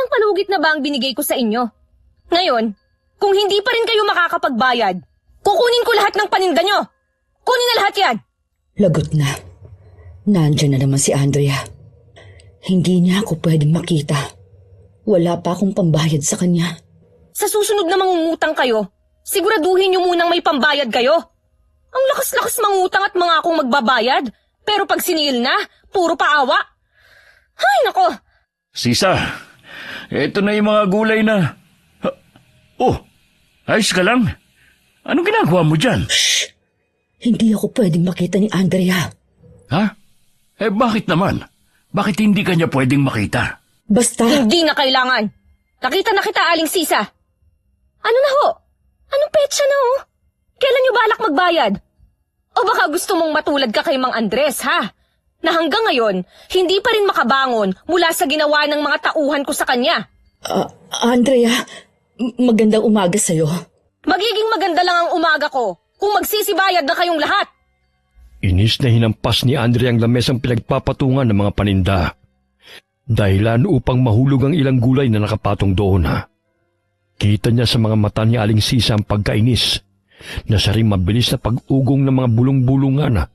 Ilang palugit na ba ang binigay ko sa inyo? Ngayon, kung hindi pa rin kayo makakapagbayad, kukunin ko lahat ng paninda nyo. Kunin na lahat yan. Lagot na. Nandiyan na naman si Andrea. Hindi niya ako pwedeng makita. Wala pa akong pambayad sa kanya. Sa susunod na mangungutang kayo, siguraduhin nyo munang may pambayad kayo. Ang lakas-lakas mangutang at mga akong magbabayad. Pero pag sinil na, puro paawa. Ay, nako. Sisa, eto na yung mga gulay na... Oh, ayos ka lang? Anong ginagawa mo dyan? Shh! Hindi ako pwedeng makita ni Andrea. Ha? Bakit naman? Bakit hindi ka niya pwedeng makita? Basta... Hindi na kailangan. Nakita na kita, Aling Sisa. Ano na ho? Anong petsa na ho? Kailan nyo balak magbayad? O baka gusto mong matulad ka kay Mang Andres, ha? Na hanggang ngayon, hindi pa rin makabangon mula sa ginawa ng mga tauhan ko sa kanya. Andrea, magandang umaga sa'yo. Magiging maganda lang ang umaga ko kung magsisibayad na kayong lahat. Inis na hinampas ni Andrea ang lamesang pinagpapatungan ng mga paninda. Dahilan upang mahulog ang ilang gulay na nakapatong doon. Kita niya sa mga mata ni Aling Sisa ang pagkainis na siya rin mabilis na pag-ugong ng mga bulong-bulungan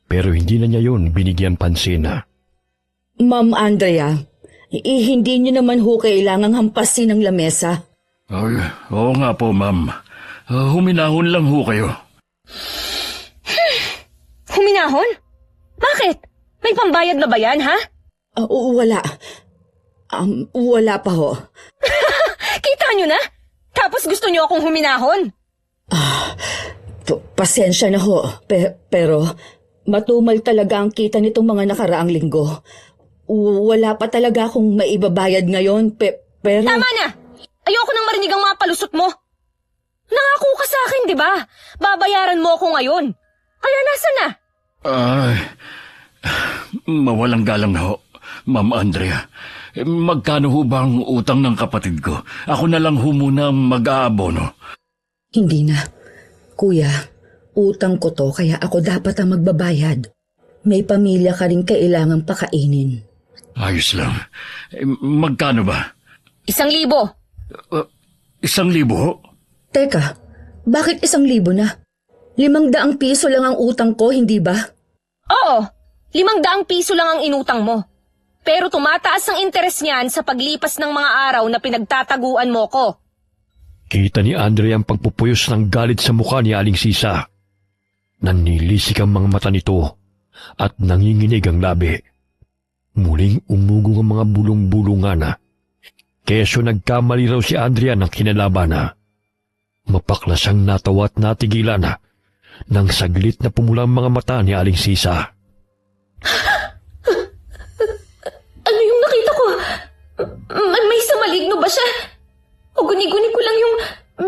pero hindi na niya yon binigyan pansin. Ma'am Andrea, hindi niyo naman ho kailangang hampasin ang lamesa. Ay, oo nga po, ma'am. Huminahon lang ho kayo. Huminahon? Bakit? May pambayad na ba yan, ha? Wala. Wala pa ho. Kita nyo na? Tapos gusto nyo akong huminahon? Pasensya na ho, pero matumal talaga ang kita nitong mga nakaraang linggo. Wala pa talaga akong maibabayad ngayon, pero... Tama na! Ayoko nang marinig ang mga palusot mo. Nangako ka sa akin, di ba? Babayaran mo ako ngayon. Kaya nasa na? Ay, mawalang galang na ho, Ma'am Andrea. Magkano ho ba ang utang ng kapatid ko? Ako na lang ho muna mag-aabono. Hindi na. Kuya, utang ko to kaya ako dapat ang magbabayad. May pamilya ka rin kailangang pakainin. Ayos lang. Magkano ba? 1,000. 1,000 ho? Teka, bakit 1,000 na? 500 piso lang ang utang ko, hindi ba? Oo, 500 piso lang ang inutang mo. Pero tumataas ang interes niyan sa paglipas ng mga araw na pinagtataguan mo ko. Kita ni Andrea ang pagpupuyos ng galit sa mukha ni Aling Sisa. Nanilisik ang mga mata nito at nanginginig ang labi. Muling umugong ang mga bulong-bulungan. Kesyo nagkamali raw si Andrea ng kinalaban. Mapaklas ang natawa at natigilan nang saglit na pumula ang mga mata ni Aling Sisa. Ano yung nakita ko? May samaligno ba siya? O guni-guni ko lang yung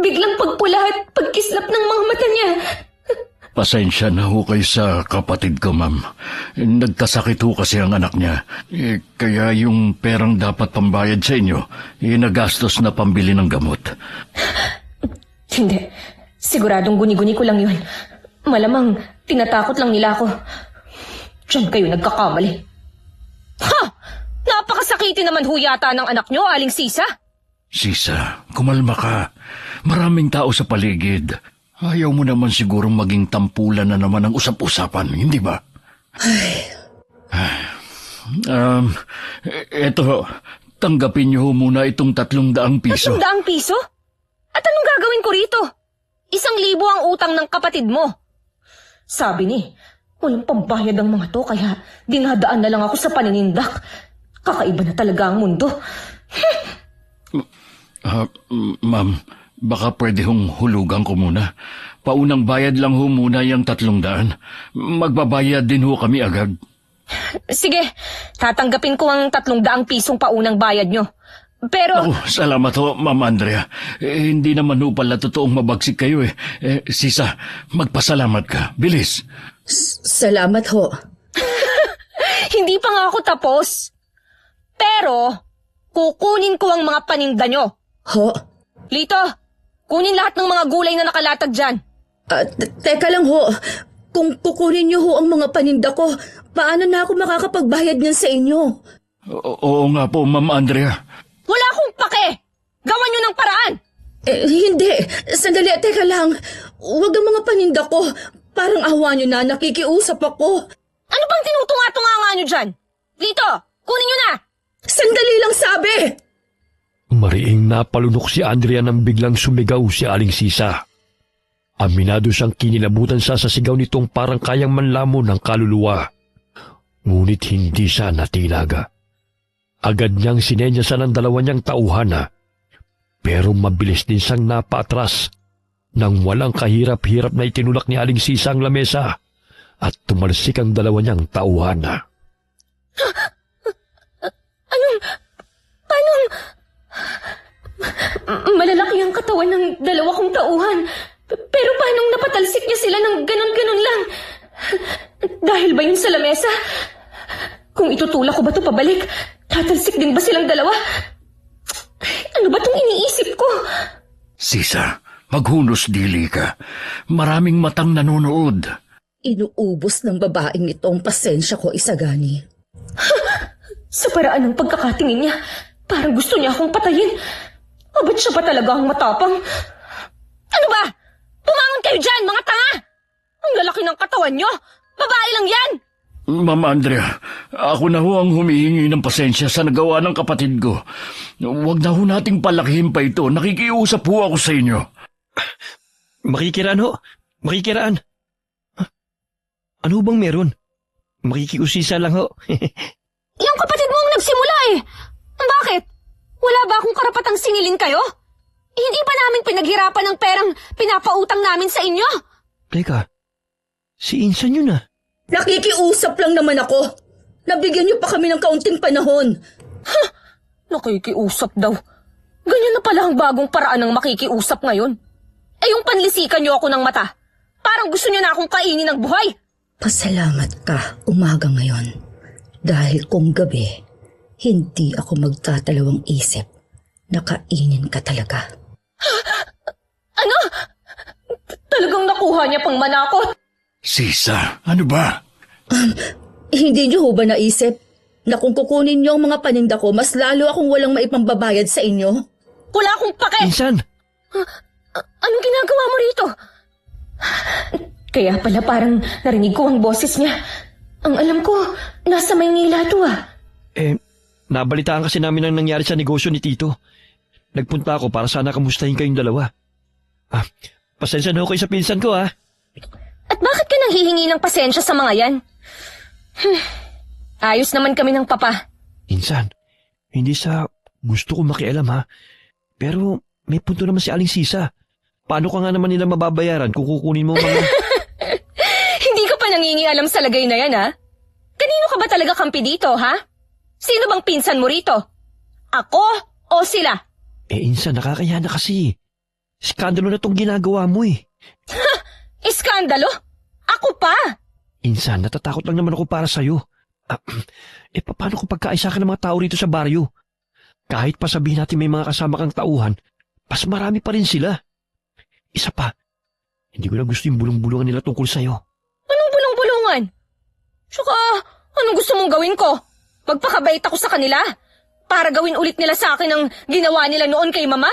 biglang pagpula at pagkislap ng mga mata niya. Pasensya na ho kayo sa kapatid ko, ma'am. Nagkasakit ho kasi ang anak niya. Kaya yung perang dapat pambayad sa inyo, nagastos na pambili ng gamot. Hindi. Siguradong guni-guni ko lang yun. Malamang tinatakot lang nila ako. Diyan kayo nagkakamali. Ha! Napakasakiti naman ho yata ng anak niyo, Aling Sisa. Sisa, kumalma ka. Maraming tao sa paligid. Ayaw mo naman sigurong maging tampulan na naman ang usap-usapan, hindi ba? Eto, tanggapin niyo muna itong 300 piso. 300 piso? At anong gagawin ko rito? 1,000 ang utang ng kapatid mo. Sabi ni, walang pambayad ang mga to kaya dinadaan na lang ako sa paninindak. Kakaiba na talaga ang mundo. Ma'am, baka pwede hong hulugan ko muna. Paunang bayad lang ho muna yung 300. Magbabayad din ho kami agad. Sige, tatanggapin ko ang 300 pisong paunang bayad nyo. Pero... Salamat ho, Ma'am Andrea. Hindi naman ho pala totoong mabagsik kayo eh. Sisa, magpasalamat ka. Bilis. Salamat ho. Hindi pa nga ako tapos. Pero, kukunin ko ang mga paninda nyo. Ho? Lito, kunin lahat ng mga gulay na nakalatag dyan. Teka lang ho. Kung kukunin niyo ho ang mga paninda ko, paano na ako makakapagbayad niyan sa inyo? Oo nga po, Ma'am Andrea. Wala akong Hindi. Sandali, teka lang. Huwag ang mga paninda ko. Parang awa nyo na, nakikiusap ako. Ano bang tinutunga-tunga nga nyo dyan? Dito, kunin nyo na! Sandali lang sabi! Mariing napalunok si Andrea nang biglang sumigaw si Aling Sisa. Aminado siyang kinilabutan sa sigaw nitong parang kayang manlamon ng kaluluwa. Ngunit hindi siya natinaga. Agad niyang sinenyasan ang dalawa niyang tauhana. Pero mabilis din siyang napaatras nang walang kahirap-hirap na itinulak ni Aling Sisa ang lamesa at tumalsik ang dalawa niyang tauhana. Paano? Malalaki ang katawan ng dalawa kong tauhan. Pero paano napatalsik niya sila ng ganon-ganon lang? Dahil ba yun sa lamesa? Kung itutulak ko ba ito pabalik, tatalsik din ba silang dalawa? Ano ba itong iniisip ko? Sisa, maghunos dili ka. Maraming matang nanonood. Inuubos ng babaeng ito ang pasensya ko, Isagani. Sa paraan ng pagkakatingin niya, parang gusto niya akong patayin. O ba't siya ba talaga ang matapang? Ano ba? Pumangon kayo dyan, mga tanga! Ang lalaki ng katawan niyo! Babae lang yan! Ma'am Andrea, ako na ho ang humihingi ng pasensya sa nagawa ng kapatid ko. Huwag na ho nating palakihin pa ito. Nakikiusap ho ako sa inyo. Makikiraan ho. Makikiraan. Ano bang meron? Makikiusisa lang ho. Yung kapatid mo ang nagsimula eh. Bakit? Wala ba akong karapatang singilin kayo? Hindi ba namin pinaghirapan ng perang pinapautang namin sa inyo? Teka, si Insan yun ah. Nakikiusap lang naman ako. Nabigyan niyo pa kami ng kaunting panahon. Nakikiusap daw. Ganyan na pala ang bagong paraan ng makikiusap ngayon. Eh yung panlisikan niyo ako ng mata. Parang gusto niyo na akong kainin ng buhay. Pasalamat ka umaga ngayon. Dahil kung gabi, hindi ako magtatalawang isip na kainin ka talaga. Ano? Talagang nakuha niya pang manakot? Sisa, ano ba? Hindi niyo ho ba naisip na kung kukunin niyo ang mga paninda ko, mas lalo akong walang maipambabayad sa inyo? Wala akong pake! Insan! Anong ginagawa mo rito? Kaya pala parang narinig ko ang boses niya. Ang alam ko, nasa Maynila to ah. Nabalitaan kasi namin ang nangyari sa negosyo ni Tito. Nagpunta ako para sana kamustahin kayong dalawa. Pasensya na ho kayo sa pinsan ko ah. At bakit ka nang hihingi ng pasensya sa mga yan? Ayos naman kami ng papa. Insan, hindi sa gusto ko makialam ha. Pero may punto naman si Aling Sisa. Paano ka nga naman nila mababayaran kung kukunin mo mga... Hindi ka pa nangingialam sa lagay na yan ha? Kanino ka ba talaga kampi dito ha? Sino bang pinsan mo rito? Ako o sila? Insan, nakakaya na kasi. Skandalo na tong ginagawa mo eh. Iskandalo? Ako pa? Insan, natatakot lang naman ako para sa'yo. Paano kung pagkaisa ka ng mga tao rito sa baryo? Kahit pa sabihin natin may mga kasama kang tauhan, mas marami pa rin sila. Isa pa, hindi ko na gusto yung bulong-bulungan nila tungkol sa'yo. Anong bulong-bulungan? Tsaka, anong gusto mong gawin ko? Magpakabait ako sa kanila? Para gawin ulit nila sa akin ang ginawa nila noon kay Mama?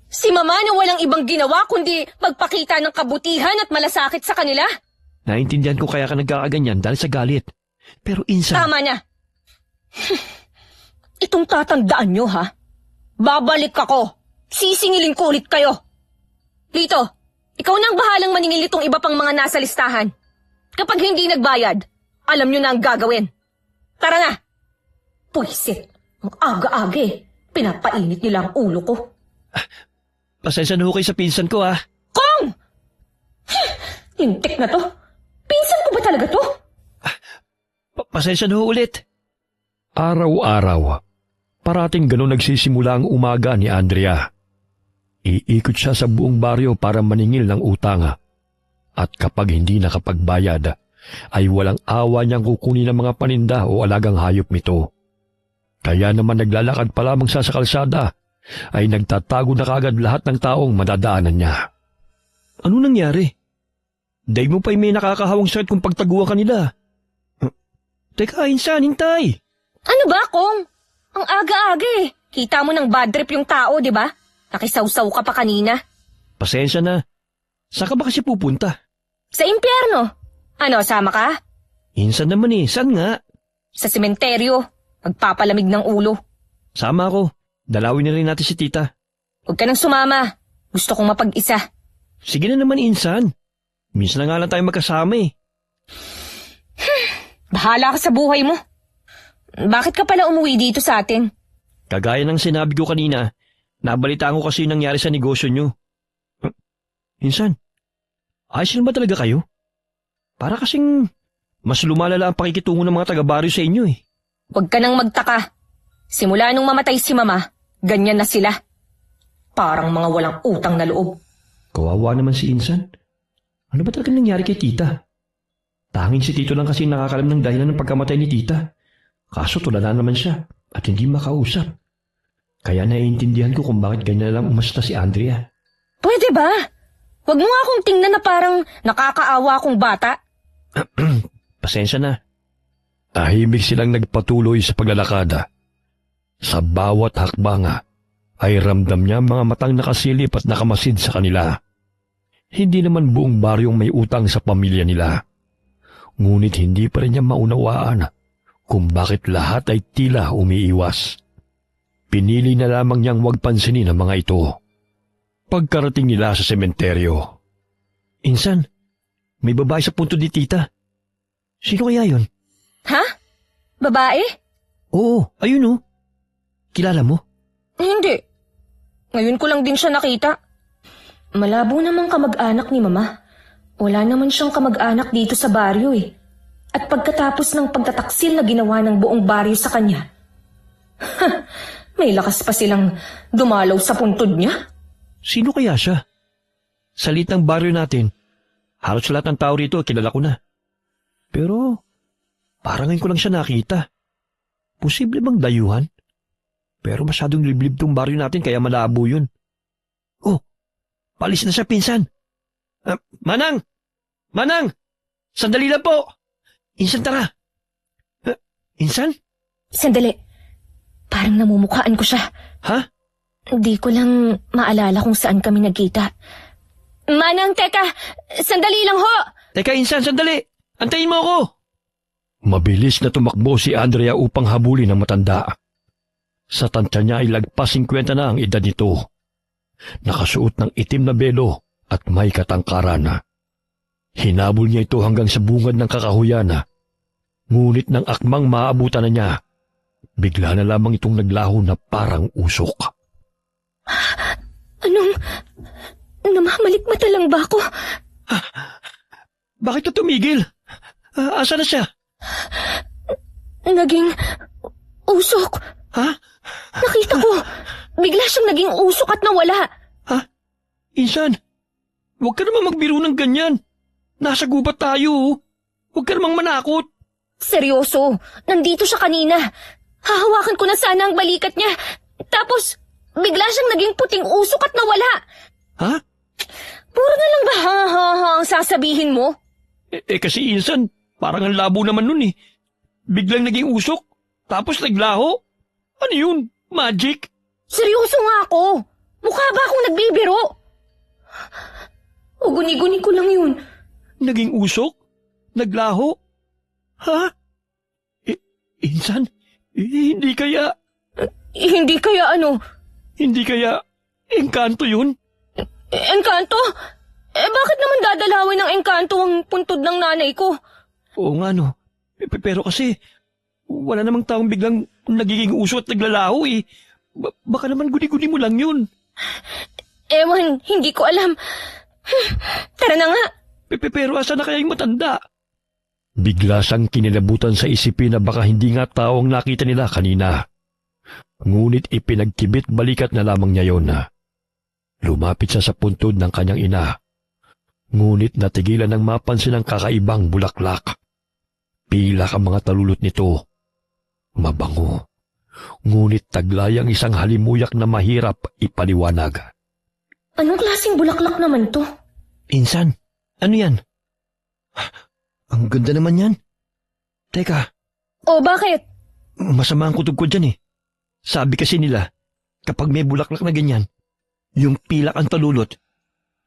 Si Mama na walang ibang ginawa kundi magpakita ng kabutihan at malasakit sa kanila? Naintindihan ko kaya ka nagkakaganyan dahil sa galit. Pero Insan... Tama na. Itong tatandaan nyo ha? Babalik ako. Sisingilin ko ulit kayo. Lito, ikaw na ang bahalang maningil itong iba pang mga nasa listahan. Kapag hindi nagbayad, alam nyo na ang gagawin. Tara na. Puisit. Ang aga-aga eh. Pinapainit nila ang ulo ko. Pasensya na ho kayo sa pinsan ko ah. Kong! Lintik na to. Pinsan ko ba talaga to? Pasensya na ho ulit. Araw-araw, parating ganun nagsisimula ang umaga ni Andrea. Iikot siya sa buong baryo para maningil ng utang. At kapag hindi nakapagbayad, ay walang awa niyang kukunin ng mga paninda o alagang hayop nito. Kaya naman naglalakad pa lamang siya sa kalsada, ay nagtatago na kagad lahat ng taong madadaanan niya. Ano nangyari? Dahil mo pa'y may nakakahawang sakit kung pagtaguan kanila. Teka, Insan, hintay! Ano ba, Kong? Ang aga-aga eh. Kita mo ng bad trip yung tao, di ba? Nakisawsaw ka pa kanina. Pasensya na. Saan ka ba kasi pupunta? Sa impyerno. Ano, sama ka? Insan naman eh. Saan nga? Sa sementeryo. Magpapalamig ng ulo. Sama ako. Dalawin na rin natin si tita. Huwag ka nang sumama. Gusto kong mapag-isa. Sige na naman, Insan. Minsan na nga lang tayo magkasama eh. Bahala ka sa buhay mo. Bakit ka pala umuwi dito sa atin? Kagaya ng sinabi ko kanina, nabalitaan ko kasi yung nangyari sa negosyo nyo. Insan, ayos lang ba talaga kayo? Para kasing mas lumalala ang pakikitungo ng mga taga-baryo sa inyo eh. Huwag ka nang magtaka. Simula nung mamatay si Mama, ganyan na sila. Parang mga walang utang na loob. Kawawa naman si Insan. Ano ba talaga nangyari kay tita? Tanging si Tito lang kasi nakakalam ng dahilan ng pagkamatay ni tita. Kaso tulala naman siya at hindi makausap. Kaya naiintindihan ko kung bakit ganyan lang umasta si Andrea. Pwede ba? Huwag mo nga akong tingnan na parang nakakaawa akong bata. Pasensya na. Tahimik silang nagpatuloy sa paglalakada. Sa bawat hakbanga ay ramdam niya mga matang nakasilip at nakamasid sa kanila. Hindi naman buong baryong may utang sa pamilya nila. Ngunit hindi pa rin niya maunawaan kung bakit lahat ay tila umiiwas. Pinili na lamang niyang huwag pansinin ang mga ito. Pagkarating nila sa sementeryo. Insan, may babae sa punto ni tita. Sino kaya yon? Ha? Babae? Oo, ayun oh. Kilala mo? Hindi. Ngayon ko lang din siya nakita. Malabo namang kamag-anak ni Mama. Wala naman siyang kamag-anak dito sa baryo eh. At pagkatapos ng pagtataksil na ginawa ng buong baryo sa kanya, may lakas pa silang dumalaw sa puntod niya. Sino kaya siya? Sa liit ng baryo natin, halos lahat ng tao rito kilala ko na. Pero, parang ngayon ko lang siya nakita. Posible bang dayuhan? Pero masyadong liblib tong baryo natin kaya malabo yun. Oh, palis na siya, pinsan. Manang! Manang! Sandali lang po! Insan, tara! Insan? Sandali. Parang namumukhaan ko siya. Ha? Hindi ko lang maalala kung saan kami nagkita. Manang, teka! Sandali lang ho! Teka, Insan, sandali! Antayin mo ako! Mabilis na tumakbo si Andrea upang habulin ang matanda. Sa tansya niya ay lagpas 50 na ang edad nito. Nakasuot ng itim na belo at may katangkaran. Hinabol niya ito hanggang sa bungad ng kakahuyan. Ngunit nang akmang maabutan na niya, bigla na lamang itong naglaho na parang usok. Anong... namamalikmata lang ba ako? Bakit ka tumigil? Asa na siya? Naging... usok. Ha? Nakita ko. Bigla siyang naging usok at nawala. Ha? Insan, huwag ka naman magbiro ng ganyan. Nasa gubat tayo. Huwag ka namang manakot. Seryoso, nandito siya kanina. Hahawakan ko na sana ang balikat niya. Tapos, bigla siyang naging puting usok at nawala. Ha? Puro na lang ba ha ang sasabihin mo? Kasi Insan, parang ang labo naman nun eh. Biglang naging usok, tapos naglaho. Ano yun? Magic? Seryoso nga ako. Mukha ba akong nagbibiro? Uguni-guni ko lang yun. Naging usok? Naglaho? Ha? Insan, hindi kaya... Hindi kaya ano? Hindi kaya engkanto yun? Engkanto? Bakit naman dadalawin ng engkanto ang puntod ng nanay ko? Oo nga no. Pero kasi, wala namang taong biglang nagiging uso at naglalaho eh. Baka naman guni-guni mo lang yun. Ewan, hindi ko alam. Tara na nga. Pero asa na kaya yung matanda? Bigla siyang kinilabutan sa isipin na baka hindi nga tao ang nakita nila kanina. Ngunit ipinagkibit balikat na lamang niya yon na. Lumapit siya sa puntod ng kanyang ina. Ngunit natigilan ng mapansin ang kakaibang bulaklak. Pilak ang mga talulot nito. Mabango. Ngunit taglay ang isang halimuyak na mahirap ipaliwanag. Anong klaseng bulaklak naman to? Insan, ano yan? Ang ganda naman yan. Teka, O bakit? masama ang kutob ko dyan eh. Sabi kasi nila, kapag may bulaklak na ganyan, Yung pilak ang talulot,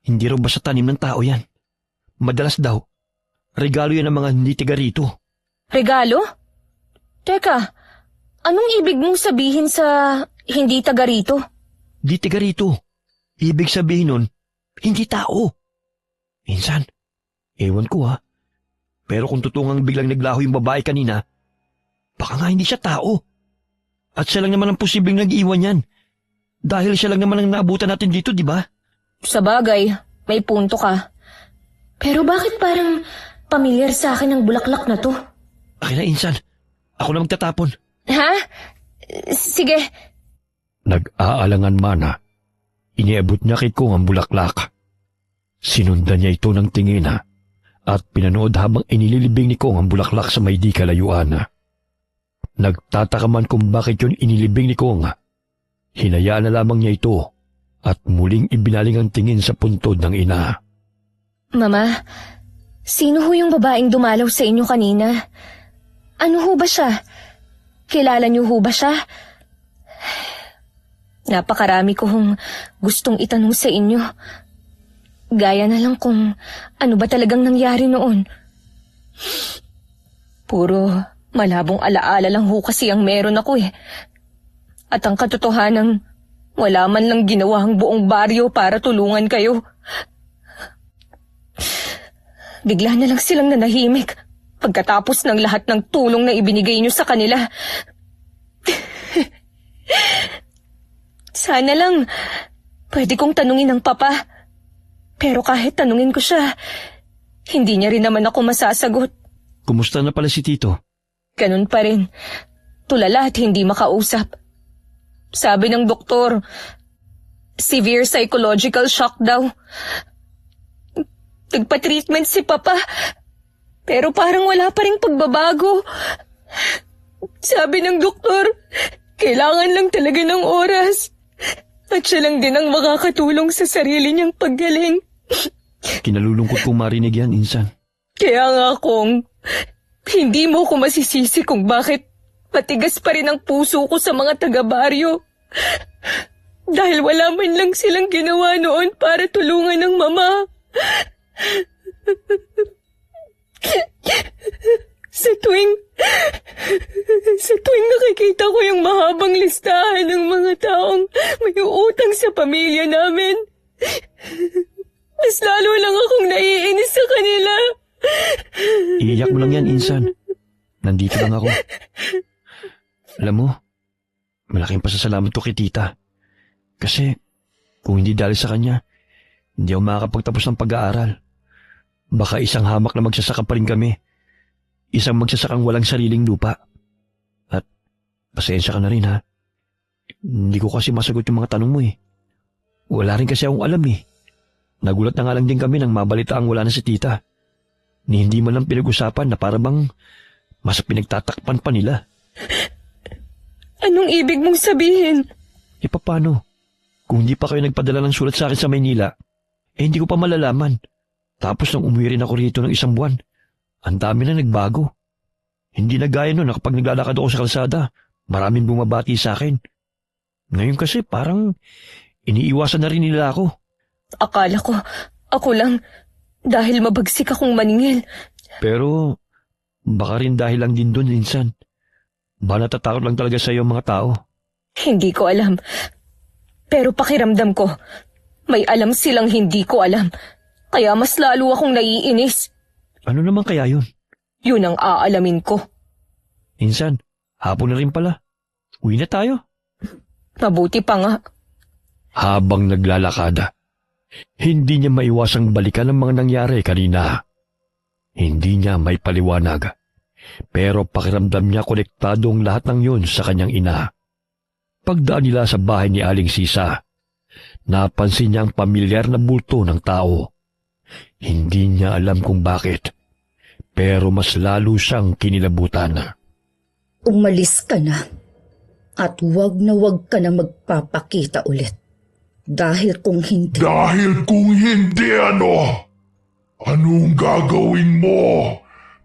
hindi raw basta tanim ng tao yan. Madalas daw, regalo yan ng mga hindi tiga rito. Regalo? Teka, anong ibig mong sabihin sa hindi taga rito? Di tiga rito. Ibig sabihin nun, hindi tao. Minsan, ewan ko ha. Pero kung tutungang biglang naglaho yung babae kanina, baka nga hindi siya tao. At siya lang naman ang posibleng nag-iwan yan. Dahil siya lang naman ang naabutan natin dito, di ba? Sa bagay, may punto ka. Pero bakit parang pamilyar sa akin ang bulaklak na to? Akin na, Insan. Ako na magtatapon. Ha? Sige. Nag-aalangan mana. Iniabot niya kay Kong ang bulaklak. Sinundan niya ito ng tingin at pinanood habang inililibing ni Kong ang bulaklak sa may di kalayuan. Nagtataka man kung bakit yun inilibing ni Kong. Hinayaan na lamang niya ito at muling ibinaling ang tingin sa puntod ng ina. Mama, sino ho yung babaeng dumalaw sa inyo kanina? Ano ho ba siya? Kilala niyo ho ba siya? Napakarami ko hong gustong itanong sa inyo. Gaya na lang kung ano ba talagang nangyari noon. Puro malabong alaala lang ho kasi ang meron ako eh. At ang katotohanan, wala man lang ginawa ang buong baryo para tulungan kayo. Bigla na lang silang nanahimik pagkatapos ng lahat ng tulong na ibinigay niyo sa kanila. Sana lang pwede kong tanungin ang papa. Pero kahit tanungin ko siya, hindi niya rin naman ako masasagot. Kumusta na pala si Tito? Ganun pa rin. Tulala at hindi makausap. Sabi ng doktor, severe psychological shock daw. Nagpa-treatment si Papa, pero parang wala pa ring pagbabago. Sabi ng doktor, kailangan lang talaga ng oras. At siya lang din ang makakatulong sa sarili niyang paggaling. Kinalulungkot kong marinig yan, Insan. Kaya nga kung hindi mo ko masisisi kung bakit matigas pa rin ang puso ko sa mga taga-baryo. Dahil wala man lang silang ginawa noon para tulungan ng mama. Sa tuwing nakikita ko yung mahabang listahan ng mga taong may utang sa pamilya namin, mas lalo lang akong naiinis sa kanila. Iiyak mo lang yan, Insan. Nandito lang ako. Alam mo, malaking pasasalamat ko kay Tita. Kasi kung hindi dahil sa kanya, hindi ako makakapagtapos ng pag-aaral. Baka isang hamak na magsasaka pa rin kami. Isang magsasakang walang sariling lupa. At pasensya ka na rin ha. Hindi ko kasi masagot yung mga tanong mo eh. Wala rin kasi akong alam eh. Nagulat na nga lang din kami nang mabalitaang wala na si Tita. Ni hindi man lang pinag-usapan na para bang mas pinagtatakpan pa nila. Anong ibig mong sabihin? E paano? Kung hindi pa kayo nagpadala ng sulat sa akin sa Maynila, hindi ko pa malalaman. Tapos nang umuwi rin ako rito ng isang buwan, ang dami na nagbago. Hindi na gaya nun na kapag naglalakad ako sa kalsada, maraming bumabati sa akin. Ngayon kasi parang iniiwasan na rin nila ako. Akala ko, ako lang, dahil mabagsik akong maningil. Pero baka rin dahil lang din doon, Insan. Ba natatakot lang talaga sa iyo mga tao? Hindi ko alam. Pero pakiramdam ko, may alam silang hindi ko alam. Kaya mas lalo akong naiinis. Ano naman kaya yun? Yun ang aalamin ko. Insan, hapon na rin pala. Uwi na tayo. Mabuti pa nga. Habang naglalakad, hindi niya maiwasang balikan ang mga nangyari kanina. Hindi niya may paliwanag. Pero pakiramdam niya konektado ang lahat ng yun sa kanyang ina. Pagdaan nila sa bahay ni Aling Sisa, napansin niya ang pamilyar na bulto ng tao. Hindi niya alam kung bakit, pero mas lalo siyang kinilabutan. Umalis ka na at wag ka na magpapakita ulit. Dahil kung hindi... Anong gagawin mo?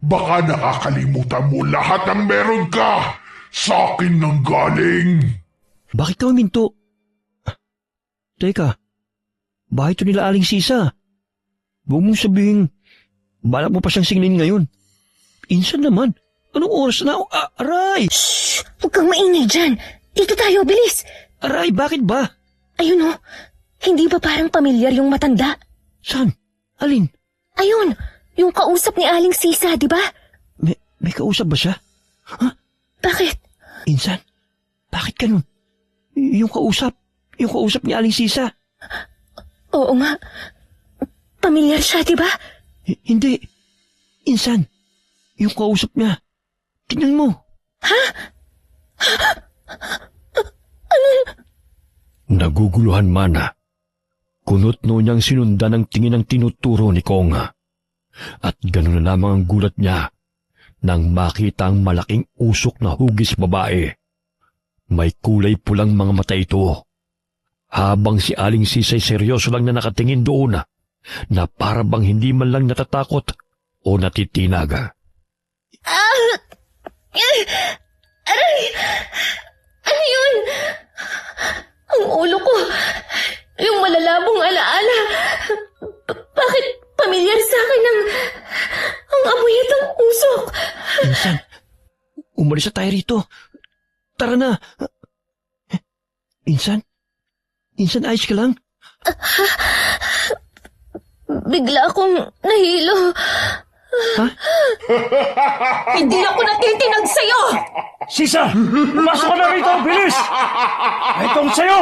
Baka nakakalimutan mo lahat ng meron ka. Sa akin nang galing. Bakit ka uminto? Teka, bahay to nila Aling Sisa. Huwag mong sabihin, balak mo pa siyang singilin ngayon. Insan naman, anong oras na? Aray! Shh! Huwag kang maingay dyan. Dito tayo, bilis. Aray, bakit ba? Ayun oh, hindi ba parang pamilyar yung matanda? Saan? Alin? Ayun, yung kausap ni Aling Sisa, di ba? May kausap ba siya? Bakit? Insan, bakit ganun? Yung kausap ni Aling Sisa. Oo nga. Pamilyar siya, di ba? Hindi. Insan, yung kausap niya. Tingnan mo. Naguguluhan mana. Kunot no niyang sinundan ng tingin ng tinuturo ni Kong. At gano'n na lamang ang gulat niya nang makita ang malaking usok na hugis babae. May kulay pulang mga mata ito. Habang si Aling Sisay seryoso lang na nakatingin doon na para bang hindi man lang natatakot o natitinag. Aray! Ano yun? Ang ulo ko. Yung malalabong alaala. Bakit pamilyar sa akin ang amoy itong usok? Insan, umalis na tayo rito. Tara na. Insan? Insan, ayos ka lang? Bigla akong nahilo. Ha? Hindi ako natitinag sa'yo! Sisa! Pumasok ka na rito! Bilis! Itong sa'yo!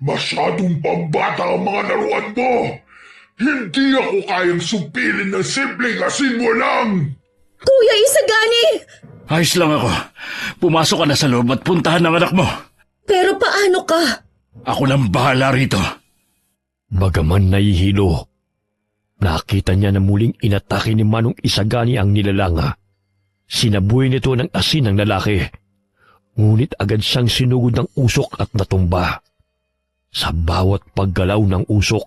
Masyadong pambata ang mga laruan mo! Hindi ako kayang supilin ng simpleng asin mo lang! Kuya Isagani! Ayos lang ako. Pumasok ka na sa loob at puntahan ng anak mo. Pero paano ka? Ako nang bahala rito. Bagaman nahihilo, nakita niya na muling inatake ni Manong Isagani ang nilalanga. Sinabuhay nito ng asin ng lalaki. Ngunit agad siyang sinugod ng usok at natumba. Sa bawat paggalaw ng usok,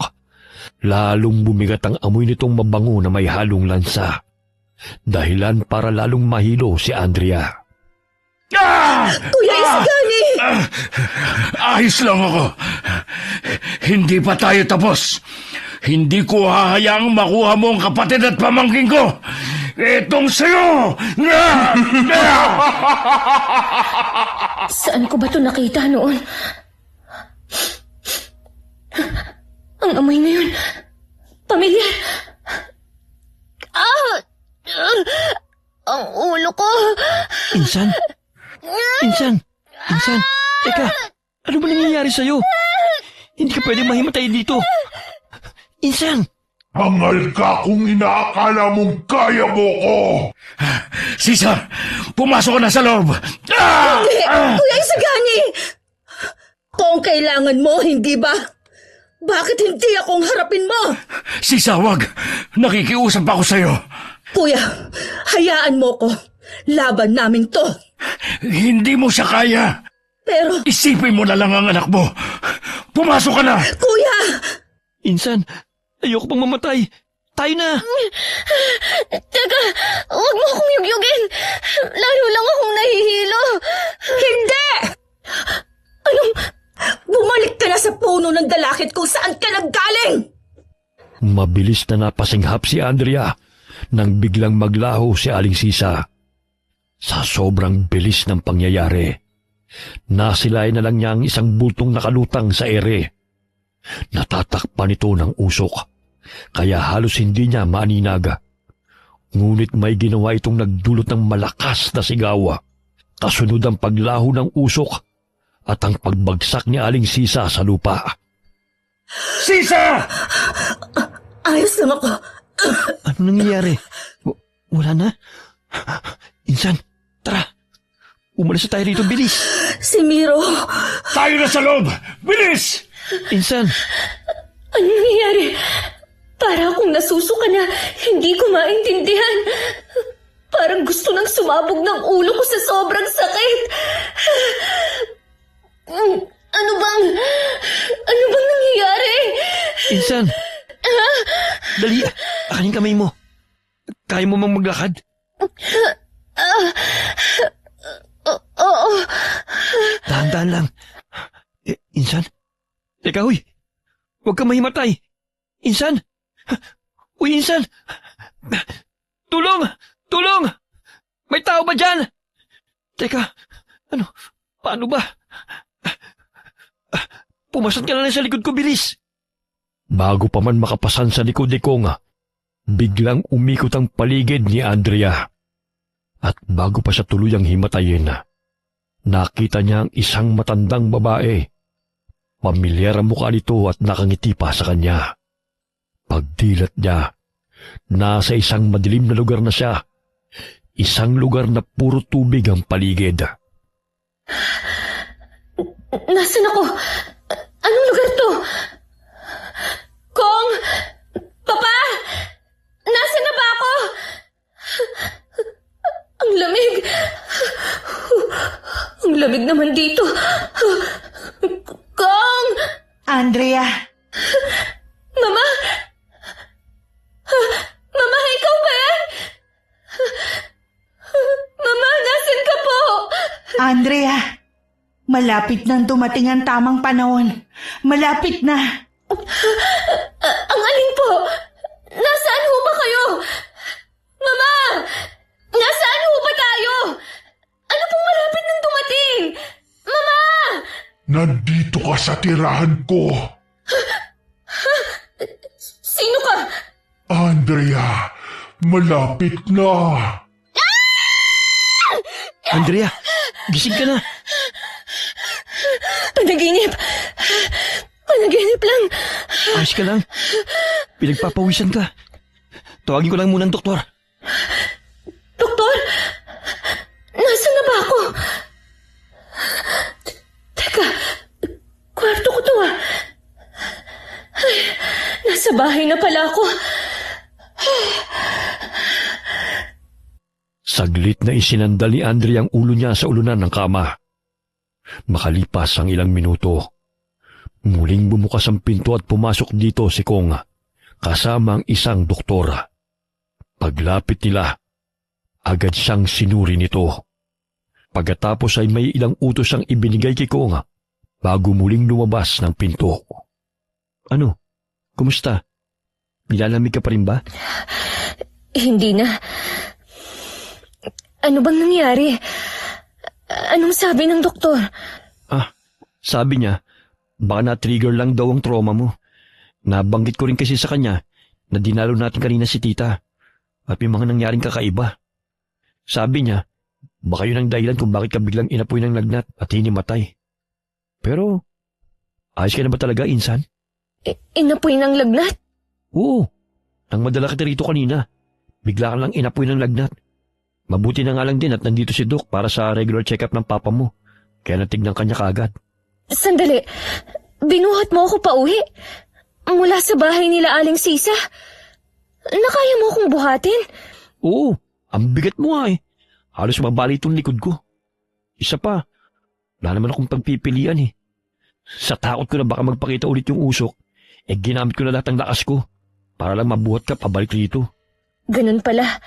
lalong bumigat ang amoy nitong mabango na may halong lansa. Dahilan para lalong mahilo si Andrea. Kuya Isagani! Ayos lang ako. Hindi pa tayo tapos. Hindi ko hahayaang makuha mo ang kapatid at pamangkin ko. Itong sa'yo! Saan ko ba ito nakita noon? Ang amoy na yun. Pamilyar. Ang ulo ko. Insan? Insan? Insan? Teka, ano ba nangyayari sa'yo? Hindi ka pwede mahimatay dito. Insan! Hangal ka kung inaakala mong kaya mo ko! Sisa, pumasok ka na sa loob. Kuya Isagani! Kung kailangan mo, hindi ba? Bakit hindi akong harapin mo? Sisa, wag. Nakikiusap ako sa'yo. Kuya, hayaan mo ko. Laban namin to. Hindi mo siya kaya. Pero, Isipin mo na lang ang anak mo. Pumasok ka na. kuya! Insan, ayoko pang mamatay. Tayo na! Teka, huwag mo akong yugyugin. Lalo lang akong nahihilo. Hindi! Anong, bumalik ka na sa puno ng dalakit kung saan ka naggaling! Mabilis na napasinghap si Andrea nang biglang maglaho si Aling Sisa. Sa sobrang bilis ng pangyayari, nasilay na lang niya ang isang bultong nakalutang sa ere. Natatakpan ito ng usok, kaya halos hindi niya maaninag. Ngunit may ginawa itong nagdulot ng malakas na sigaw. Kasunod ang paglaho ng usok at ang pagbagsak ni Aling Sisa sa lupa. Sisa! Ayos lang ako. Ano nangyayari? Wala na? Insan, tara. Umalis na tayo rito, bilis. Si Miro, Tayo na sa loob! Bilis! Insan, Ano nangyayari? Para akong nasusuka na hindi ko maintindihan. Parang gusto nang sumabog ng ulo ko sa sobrang sakit. Ano bang nangyayari? Insan. Dali, akin kamay mo. Kaya mo mang maglakad? Oo. Dahan-dahan lang. Insan? Teka, huy. Huwag kang mahimatay! Insan! Uy, Insan! Tulong! Tulong! May tao ba dyan? Teka, paano ba? Pumasok ka na lang sa likod ko, bilis! Bago pa man makapasan sa likod ni Kong, biglang umikot ang paligid ni Andrea. At bago pa siya tuluyang himatayin, nakita niya ang isang matandang babae. Pamilyar ang mukha nito at nakangiti pa sa kanya. Pagdilat niya, nasa isang madilim na lugar na siya. Isang lugar na puro tubig ang paligid. Nasaan ako? Anong lugar to? Kong! Papa! Nasaan na ba ako? Ang lamig. Ang lamig naman dito. Kong! Andrea, Mama! Mama, ikaw ba yan? Mama, nasan ka po? Andrea, malapit nang dumating ang tamang panahon. Malapit na. Ang alin po? Nasaan ho ba kayo? Mama! Nasaan ho ba tayo? Ano pong malapit nang dumating? Mama! Nandito ka sa tirahan ko. Sino ka? Andrea, malapit na. Andrea, gising ka na. Panaginip. Panaginip lang. Ayos ka lang. Pinagpapawisan ka. Tawagin ko lang muna ang doktor. Doktor? Nasaan na ba ako? Teka, kwarto ko to ah. Ay, nasa bahay na pala ako. Saglit na isinandal ni Andrea ang ulo niya sa ulunan ng kama. Makalipas ang ilang minuto, muling bumukas ang pinto at pumasok dito si Kong, kasama ang isang doktor. Paglapit nila, agad siyang sinuri nito. Pagkatapos ay may ilang utos ang ibinigay kay Kong bago muling lumabas ng pinto. Ano? Kumusta? Nilalamig ka pa rin ba? Hindi na. Ano bang nangyari? Anong sabi ng doktor? Sabi niya, baka na-trigger lang daw ang trauma mo. Nabanggit ko rin kasi sa kanya na dinalo natin kanina si tita at may mga nangyaring kakaiba. Sabi niya, baka yun ang dahilan kung bakit ka biglang inapoy ng lagnat at hinimatay. Pero, ayos ka na ba talaga, Insan? Inapoy ng lagnat? Oo, nang madala kita rito kanina, bigla ka lang inapoy ng lagnat. Mabuti na nga lang din at nandito si Doc para sa regular check-up ng papa mo, kaya natignan kanya kaagad. Sandali, binuhat mo ako pauwi? Mula sa bahay nila Aling Sisa? Nakaya mo akong buhatin? Oo, ang bigat mo nga eh. Halos mabali itong likod ko. Isa pa, wala naman akong pagpipilian eh. Sa takot ko na baka magpakita ulit yung usok, ginamit ko na lahat ng lakas ko para lang mabuhat ka pabalik rito. Ganun pala.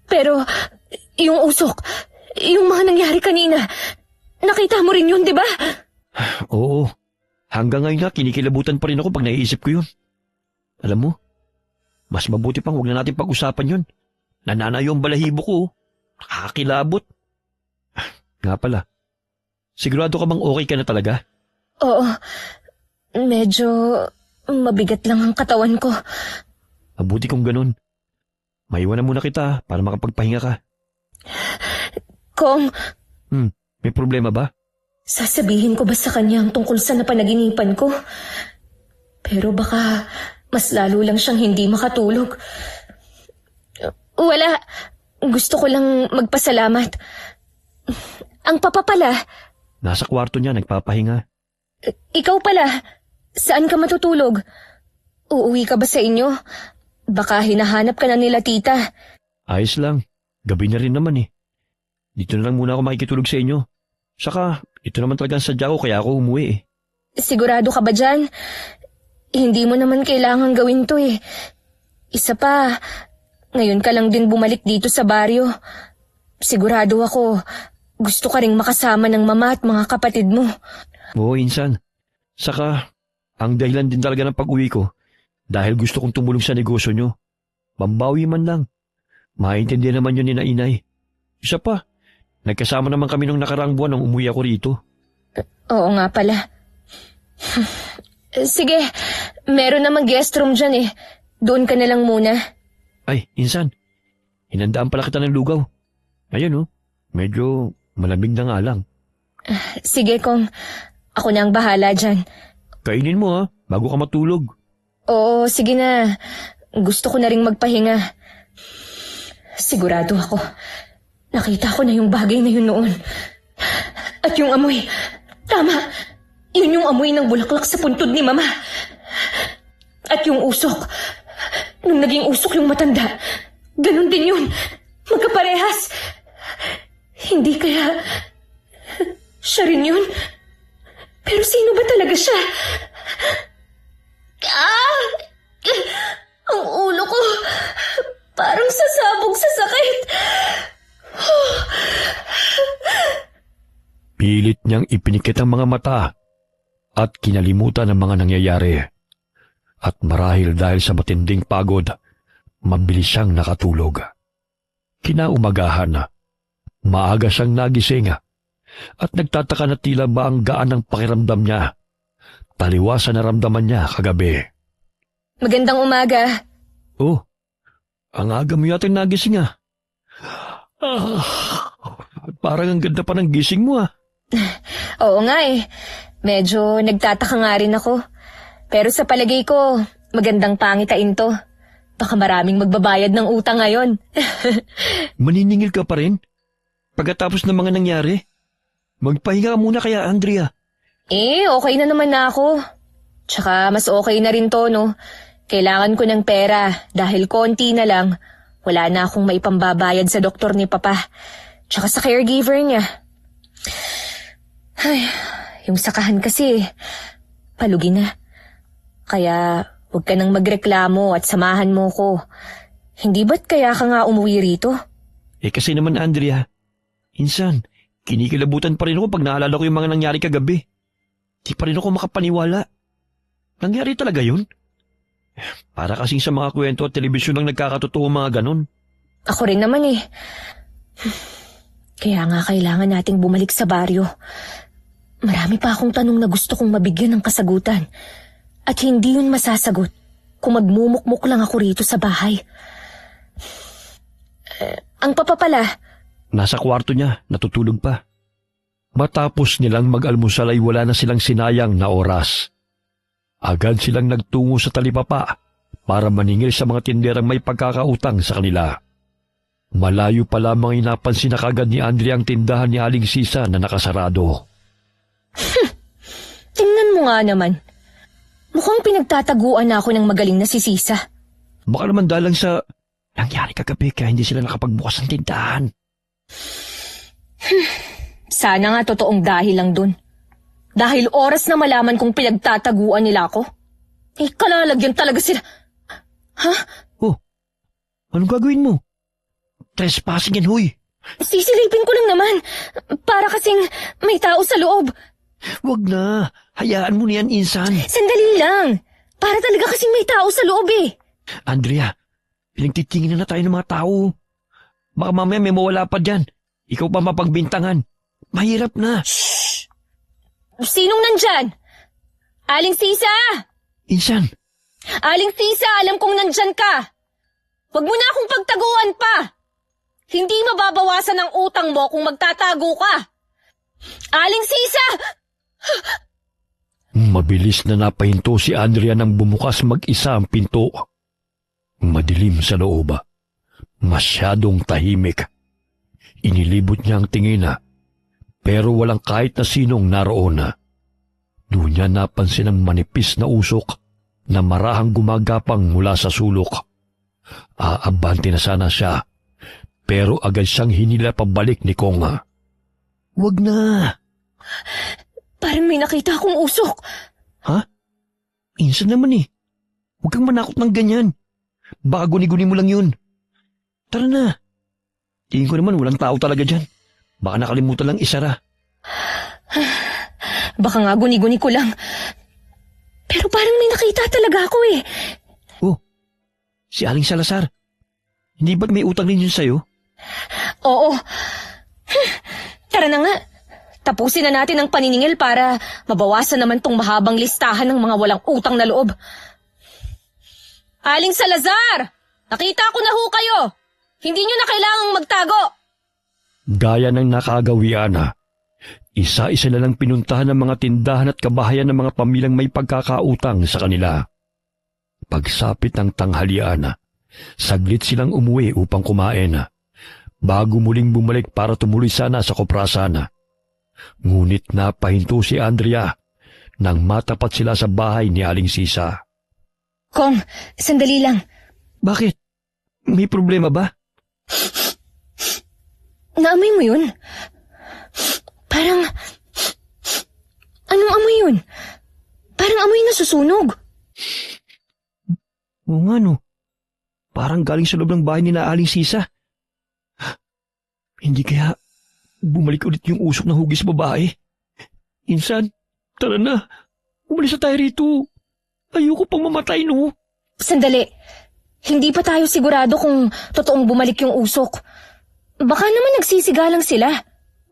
Pero, yung usok, yung mga nangyari kanina, nakita mo rin yun, di ba? Oo, hanggang ngayon na kinikilabutan pa rin ako pag naiisip ko yun. Alam mo, mas mabuti pang huwag na natin pag-usapan yun. Nananayo ang balahibo ko, nakakilabot. Nga pala, sigurado ka bang okay ka na talaga? Oo, medyo mabigat lang ang katawan ko. Mabuti kung ganun. Maiwan na muna kita para makapagpahinga ka. Kong, May problema ba? sasabihin ko ba sa kanya ang tungkol sa napanaginipan ko? Pero baka mas lalo lang siyang hindi makatulog. Wala. Gusto ko lang magpasalamat. Ang papa pala, Nasa kwarto niya, nagpapahinga. ikaw pala, saan ka matutulog? Uuwi ka ba sa inyo? Baka hinahanap ka na nila tita. Ayos lang. Gabi na rin naman eh. Dito na lang muna ako makikitulog sa inyo. Saka, ito naman talagang sadya ko kaya ako umuwi eh. Sigurado ka ba dyan? Hindi mo naman kailangan gawin to eh. Isa pa, ngayon ka lang din bumalik dito sa baryo. Sigurado ako, gusto ka ring makasama ng mama at mga kapatid mo. Oo, Insan. Saka, ang dahilan din talaga ng pag-uwi ko dahil gusto kong tumulong sa negosyo nyo. Pambawi man lang. Maintindihan naman yun ni Inay. Isa pa, nagkasama naman kami nung nakaraang buwan nang umuwi ako rito. Oo nga pala. Sige, meron namang guest room dyan eh. Doon ka na lang muna. Ay, insan, hinandaan pala kita ng lugaw. Ayan medyo malamig na nga lang. Sige kung ako na ang bahala dyan. Kainin mo bago ka matulog. Oo, sige na. Gusto ko na ring magpahinga. Sigurado ako. Nakita ko na yung bagay na yun noon. At yung amoy. Tama. Yun yung amoy ng bulaklak sa puntod ni Mama. At yung usok. Nung naging usok yung matanda. Ganon din yun. Magkaparehas. Hindi kaya... Siya rin yun. Pero sino ba talaga siya? Ang ulo ko. Parang sasabog sa sakit. Pilit niyang ipinikit ang mga mata at kinalimutan ang mga nangyayari. At marahil dahil sa matinding pagod, mabilis siyang nakatulog. Kinaumagahan, maaga siyang nagising at nagtataka na tila ba ang gaan ng pakiramdam niya. Taliwas sa naramdaman niya kagabi. Magandang umaga. Oh, ang aga mo yata nagising parang ang ganda pa ng gising mo Oo nga eh. Medyo nagtataka nga rin ako. Pero sa palagay ko, magandang pangitain to. Baka maraming magbabayad ng utang ngayon. Maniningil ka pa rin? Pagkatapos ng mga nangyari? Magpahinga ka muna kaya, Andrea. Okay na naman na ako. Tsaka mas okay na rin to, no? Kailangan ko ng pera dahil konti na lang. Wala na akong maipambabayad sa doktor ni Papa. Tsaka sa caregiver niya. Ay, yung sakahan kasi, palugi na. Kaya huwag ka nang magreklamo at samahan mo ko. Hindi ba't kaya ka nga umuwi rito? Kasi naman, Andrea, insan, kinikilabutan pa rin ako pag naalala ko yung mga nangyari kagabi. Di pa rin ako makapaniwala. Nangyari talaga yun? Para kasing sa mga kwento at telebisyon lang nagkakatotoo mga ganon. Ako rin naman eh. Kaya nga kailangan nating bumalik sa baryo. Marami pa akong tanong na gusto kong mabigyan ng kasagutan. At hindi yun masasagot kung magmumukmuk lang ako rito sa bahay. Ang papa pala. Nasa kwarto niya, natutulog pa. Matapos nilang mag-almusal ay wala na silang sinayang na oras. Agad silang nagtungo sa talipapa para maningil sa mga tinderang may pagkakautang sa kanila. Malayo pa lamang inapansin na kagad ni Andrea ang tindahan ni Aling Sisa na nakasarado. Tingnan mo nga naman. Mukhang pinagtataguan na ako ng magaling na si Sisa. Baka naman dalang sa nangyari kagabi kaya hindi sila nakapagbukas ng tindahan. Sana nga totoong dahil lang dun. Dahil oras na malaman kung pinagtataguan nila ako. Kalalagyan talaga sila. Ha? Oh, anong gagawin mo? Trespassing yan, huy. Sisilipin ko lang naman. Para kasing may tao sa loob. Wag na. Hayaan mo na yan, insan. Sandali lang. Para talaga kasing may tao sa loob eh. Andrea, pinagtitingin na tayo ng mga tao. Baka mamaya may mawala pa dyan. Ikaw pa mapagbintangan. Mahirap na. Shhh! Sinong nandyan? Aling Sisa! Insan. Aling Sisa, alam kong nandyan ka. Huwag mo na akong pagtaguan pa. Hindi mababawasan ang utang mo kung magtatago ka. Aling Sisa! Mabilis na napahinto si Andrea nang bumukas mag-isa ang pinto. Madilim sa loob. Masyadong tahimik. Inilibot niya ang tingin pero walang kahit na sinong naroon. Doon niya napansin ang manipis na usok na marahang gumagapang mula sa sulok. Aabante na sana siya pero agad siyang hinila pabalik ni Konga. Wag na! Parang may nakita akong usok. Ha? Insan naman eh. Huwag kang manakot ng ganyan. Baka guni-guni mo lang yun. Tara na. Tingin ko naman walang tao talaga dyan. Baka nakalimutan lang isara. Baka nga guni-guni ko lang. Nagsasalita talaga ako eh. Oh, si Aling Salazar. Hindi ba't may utang din yun sa'yo? Oo. Tara na nga. Tapusin na natin ang paniningil para mabawasan naman tong mahabang listahan ng mga walang utang na loob. Aling Salazar! Nakita ko na ho kayo! Hindi nyo na kailangang magtago! Gaya ng nakagawian na, isa-isa na lang pinuntahan ng mga tindahan at kabahayan ng mga pamilyang may pagkakautang sa kanila. Pagsapit ng tanghalian, saglit silang umuwi upang kumain, bago muling bumalik para tumuloy sana sa koprasan. Ngunit napahinto si Andrea nang matapat sila sa bahay ni Aling Sisa. Kong, sandali lang. Bakit? May problema ba? Naamoy mo yun? Parang... Anong amoy yun? Parang amoy na susunog. Oo nga no. Parang galing sa loob ng bahay ni na Aling Sisa. Hindi kaya bumalik ulit yung usok na hugis babae? Insan, tara na. Umalis na tayo rito. Ayoko pang mamatay no. Sandali. Hindi pa tayo sigurado kung totoong bumalik yung usok. Baka naman nagsisigalang sila.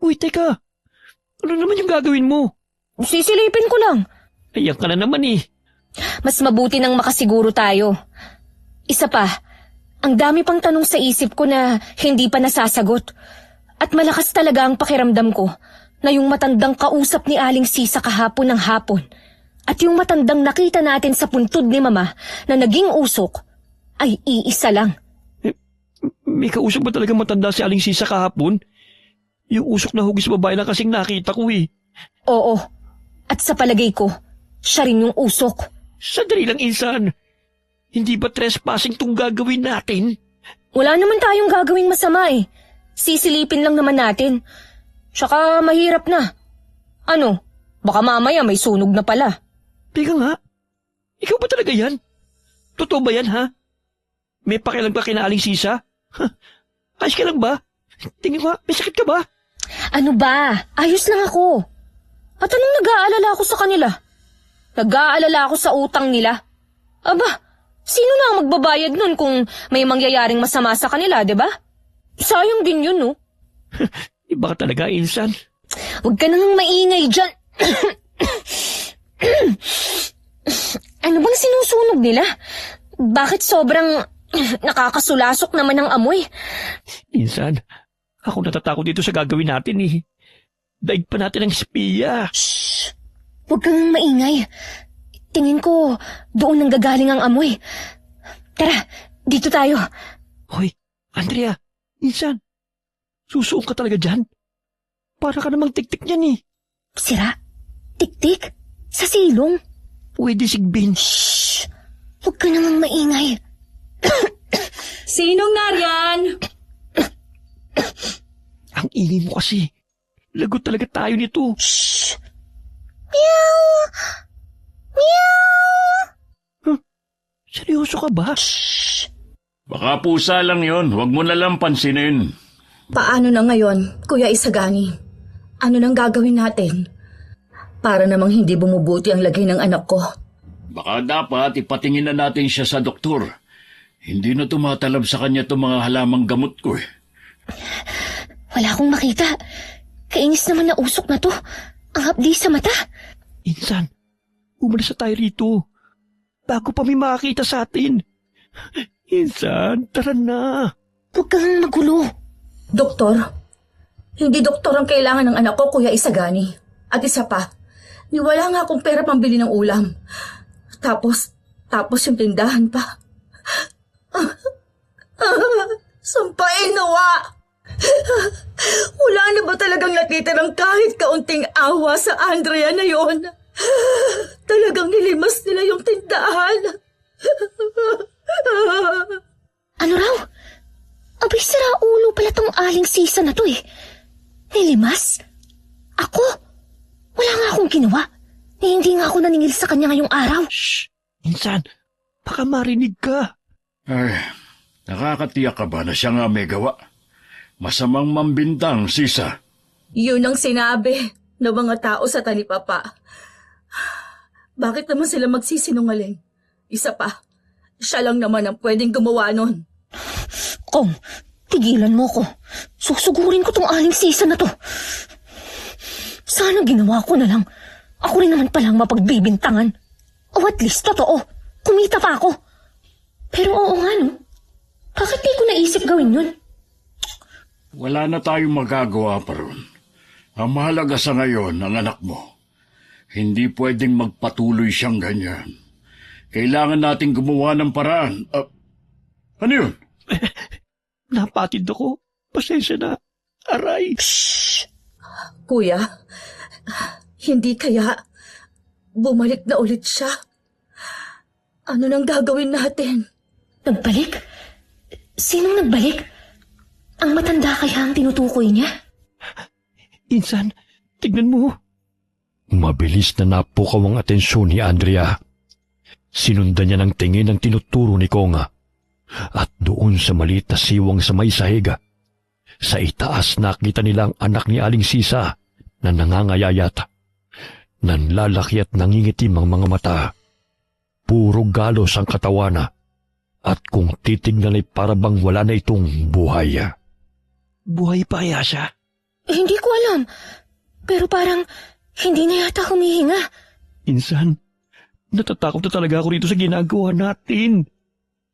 Uy, teka. Ano naman yung gagawin mo? Sisilipin ko lang. Ayan ka na naman eh. Mas mabuti nang makasiguro tayo. Isa pa, ang dami pang tanong sa isip ko na hindi pa nasasagot. At malakas talaga ang pakiramdam ko na yung matandang kausap ni Aling Sisa kahapon ng hapon at yung matandang nakita natin sa puntod ni Mama na naging usok ay iisa lang. May kausap ba talaga matanda si Aling Sisa kahapon? Yung usok na hugis babae na kasing nakita ko eh. Oo. At sa palagay ko, siya rin yung usok. Sandali lang, Insan. Hindi ba trespassing tong gagawin natin? Wala naman tayong gagawing masama eh. Sisilipin lang naman natin. Tsaka mahirap na. Ano? Baka mamaya may sunog na pala. Teka nga. Ikaw ba talaga yan? Totoo ba yan, ha? May pakialam ka kina Aling Sisa? Ayos ka lang ba? Tingin ko, may sakit ka ba? Ano ba? Ayos lang ako. At anong nag-aalala ako sa kanila? Nag-aalala ako sa utang nila. Aba, sino na ang magbabayad nun kung may mangyayaring masama sa kanila, di ba? Sayang din yun, no? Iba ka talaga, Insan. Huwag ka nang maingay dyan. Ano bang sinusunog nila? Bakit sobrang nakakasulasok naman ang amoy? Insan, ako natatakot dito sa gagawin natin eh. Daig pa natin ang espiya. Shh! Huwag ka nang maingay. Tingin ko, doon nang gagaling ang amoy. Tara, dito tayo. Hoy, Andrea, Insan, susuong ka talaga dyan. Para ka namang tik-tik niyan eh. Sira? Tik-tik? Sa silong? Pwede sigbin. Shh! Huwag ka namang maingay. Sinong nariyan? Ang ingay mo kasi. Lagot talaga tayo nito. Shh! Meow! Meow! Seryoso ka ba? Shh! Baka pusa lang yon, huwag mo na lang pansinin. Paano na ngayon, Kuya Isagani? Ano nang gagawin natin? Para namang hindi bumubuti ang lagay ng anak ko. Baka dapat ipatingin na natin siya sa doktor. Hindi na tumatalab sa kanya itong mga halamang gamot ko eh. Wala akong makita. Kainis naman na usok na to. Ang hapdi sa mata. Insan, umalis na tayo rito. Bago pa may makakita sa atin. Insan, tara na. Huwag kang magulo. Doktor, hindi doktor ang kailangan ng anak ko, Kuya Isagani. At isa pa, wala nga akong pera pambili ng ulam. Tapos yung tindahan pa. Sampain nawa! Wala na ba talagang natitirang kahit kaunting awa sa Andrea na yon? Talagang nilimas nila yung tindahan. Ano raw? Abay, sira ulo pala tong Aling Sisa na to eh. Nilimas? Ako? Wala nga akong ginawa. Hindi nga ako naningil sa kanya ngayong araw. Shh! Insan, baka marinig ka. Ay, nakakatiyak ka ba na siya nga may gawa? Masamang mambintang, Sisa. Yun ang sinabi ng mga tao sa talipapa. Bakit naman sila magsisinungaling? Isa pa, siya lang naman ang pwedeng gumawa nun. Kong, tigilan mo ko. Susugurin ko tong aling sisa na to. Sana ginawa ko na lang. Ako rin naman palang mapagbibintangan. O at least, totoo. Kumita pa ako. Pero oo nga, no? Bakit di ko naisip gawin yun? Wala na tayong magagawa pa ron. Ang mahalaga sa ngayon, ang anak mo. Hindi pwedeng magpatuloy siyang ganyan. Kailangan nating gumawa ng paraan. Ano yun? Napatid ako. Pasensya na. Aray. Kuya, hindi kaya bumalik na ulit siya? Ano nang gagawin natin? Nagbalik? Sinong nagbalik? Ang matanda kaya ang tinutukoy niya? Insan, tignan mo. Mabilis na napukaw ang atensyon ni Andrea. Sinundan niya ng tingin ang tinuturo ni Konga. At doon sa maliit na siwang sa may sahiga, sa itaas nakita nila ang anak ni Aling Sisa na nangangayayat. Nanlalaki at nangingitim ang mga mata. Puro galos ang katawan at kung titignan ay parabang wala na itong buhay. Buhay pa kaya siya? Hindi ko alam. Pero parang hindi na yata humihinga. Insan, natatakot na talaga ako rito sa ginagawa natin.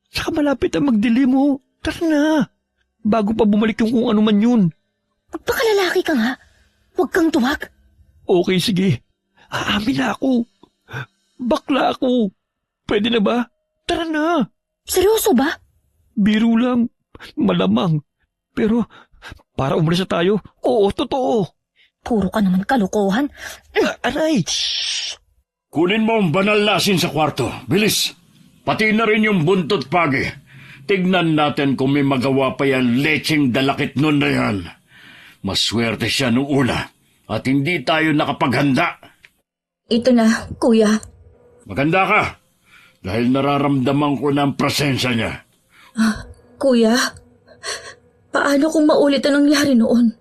Saka malapit ang magdilim mo. Tara na. Bago pa bumalik yung kung ano man yun. Magpakalalaki ka nga. Huwag kang tuwag. Okay, sige. Aamin na ako. Bakla ako. Pwede na ba? Tara na. Seryoso ba? Biro lang. Malamang. Pero, para umalis na tayo, oo, totoo. Puro ka naman kalokohan. Aray! Kunin mo ang banal na asin sa kwarto. Bilis! Pati na rin yung buntot pagi. Tignan natin kung may magawa pa yan lecheng dalakit nun na yan. Maswerte siya nung una at hindi tayo nakapaghanda. Ito na, kuya. Maganda ka dahil nararamdaman ko na ang presensya niya. Kuya, paano kung maulit ang nangyari noon?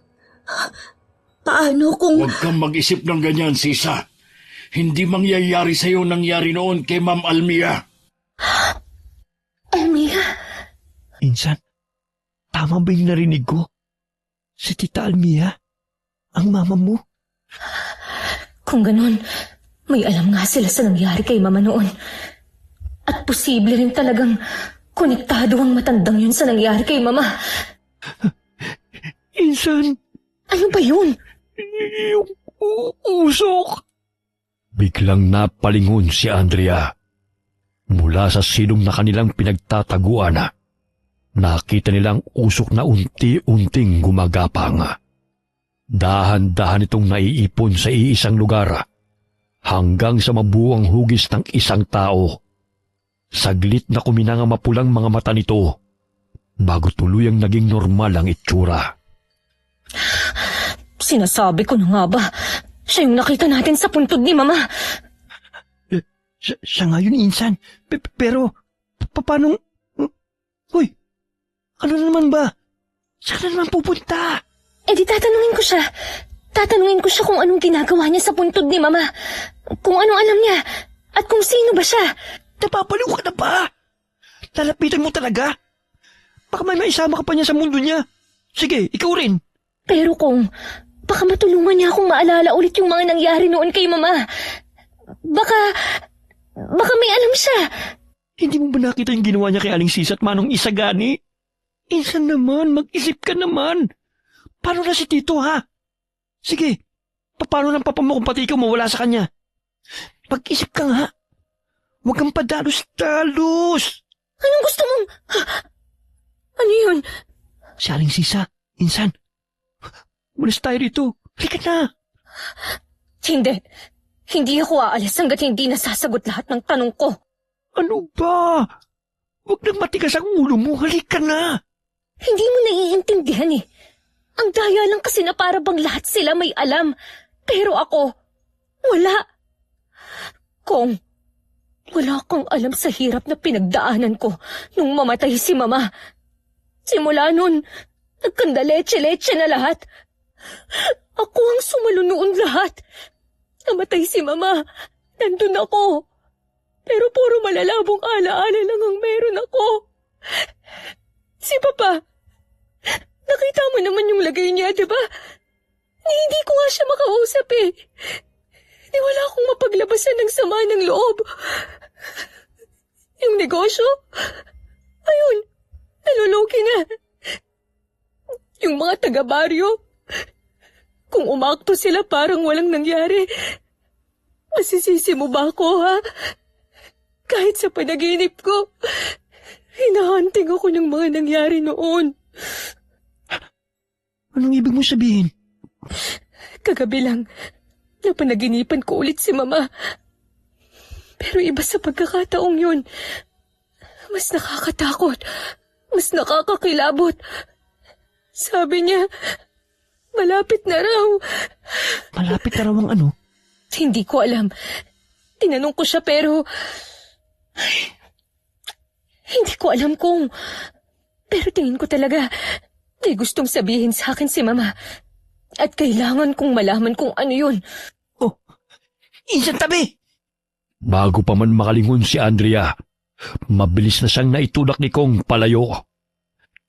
Paano kung... Huwag kang mag-isip ng ganyan, Sisa. Hindi mangyayari sa'yo nangyari noon kay Ma'am Almia. Almia? Insan, tama ba yung narinig ko? Si Tita Almia? Ang mama mo? Kung ganun, may alam nga sila sa nangyari kay Mama noon. At posible rin talagang konektado ang matandang yun sa nangyari kay Mama. Insan, Ano ba yun? yung usok. Biglang napalingon si Andrea. Mula sa silong na kanilang pinagtataguan, nakita nilang usok na unti-unting gumagapang. Dahan-dahan itong naiipon sa iisang lugar hanggang sa mabuang hugis ng isang tao. Saglit na kuminang ang mapulang mga mata nito bago tuluyang naging normal ang itsura. Sinasabi ko na nga ba, siya yung nakita natin sa puntod ni Mama. Siya nga yun, Insan. Pero, paano... Hoy, ano naman ba? Saan na naman pupunta? Eh di tatanungin ko siya. Tatanungin ko siya kung anong ginagawa niya sa puntod ni Mama. Kung anong alam niya. At kung sino ba siya. Napapaliw ka na ba? Lalapitan mo talaga? Baka may maisama ka pa niya sa mundo niya. Sige, ikaw rin. Pero kung baka matulungan niya akong maalala ulit yung mga nangyari noon kay Mama. Baka may alam siya. Hindi mo ba nakita yung ginawa niya kay Aling Sisa at Manong Isagani? Insan naman, mag-isip ka naman. Paano na si Tito, ha? Sige, paano ng papa mo kung pati ikaw mawala sa kanya? Mag-isip ka nga. Huwag kang padalos-dalos. Anong gusto mong... Ano yun? Si Aling Sisa, Insan. Umalis tayo rito. Halika na. Hindi. Hindi ako aalis hanggat hindi nasasagot lahat ng tanong ko. Ano ba? Huwag nang matigas ang ulo mo. Halika na. Hindi mo naiintindihan eh. Ang daya lang kasi na para bang lahat sila may alam. Pero ako, wala. Kong, wala kang alam sa hirap na pinagdaanan ko nung mamatay si Mama. Simula nun, nagkandaleche-leche na lahat. Ako ang sumalo noon lahat. Namatay si Mama. Nandun ako. Pero puro malalabong alaala lang ang meron ako. Si Papa, nakita mo naman yung lagay niya, di ba? Hindi ko nga siya makausap eh. Di wala akong mapaglabasan ng sama ng loob. Yung negosyo, ayun, nalulugi na. Yung mga taga-baryo, kung umakto sila parang walang nangyari, masisisi mo ba ako, ha? Kahit sa panaginip ko, hinahanting ako ng mga nangyari noon. Anong ibig mo sabihin? Kagabi lang, napanaginipan ko ulit si Mama. Pero iba sa pagkakataong yun. Mas nakakatakot, mas nakakakilabot. Sabi niya, malapit na raw. Malapit na raw ang ano? Hindi ko alam. Tinanong ko siya pero... hindi ko alam kung... Pero tingin ko talaga, may gustong sabihin sa akin si Mama. At kailangan kong malaman kung ano yun. Oh, Insan, tabi! Bago pa man makalingon si Andrea, mabilis na siyang naitulak ni Kong palayo.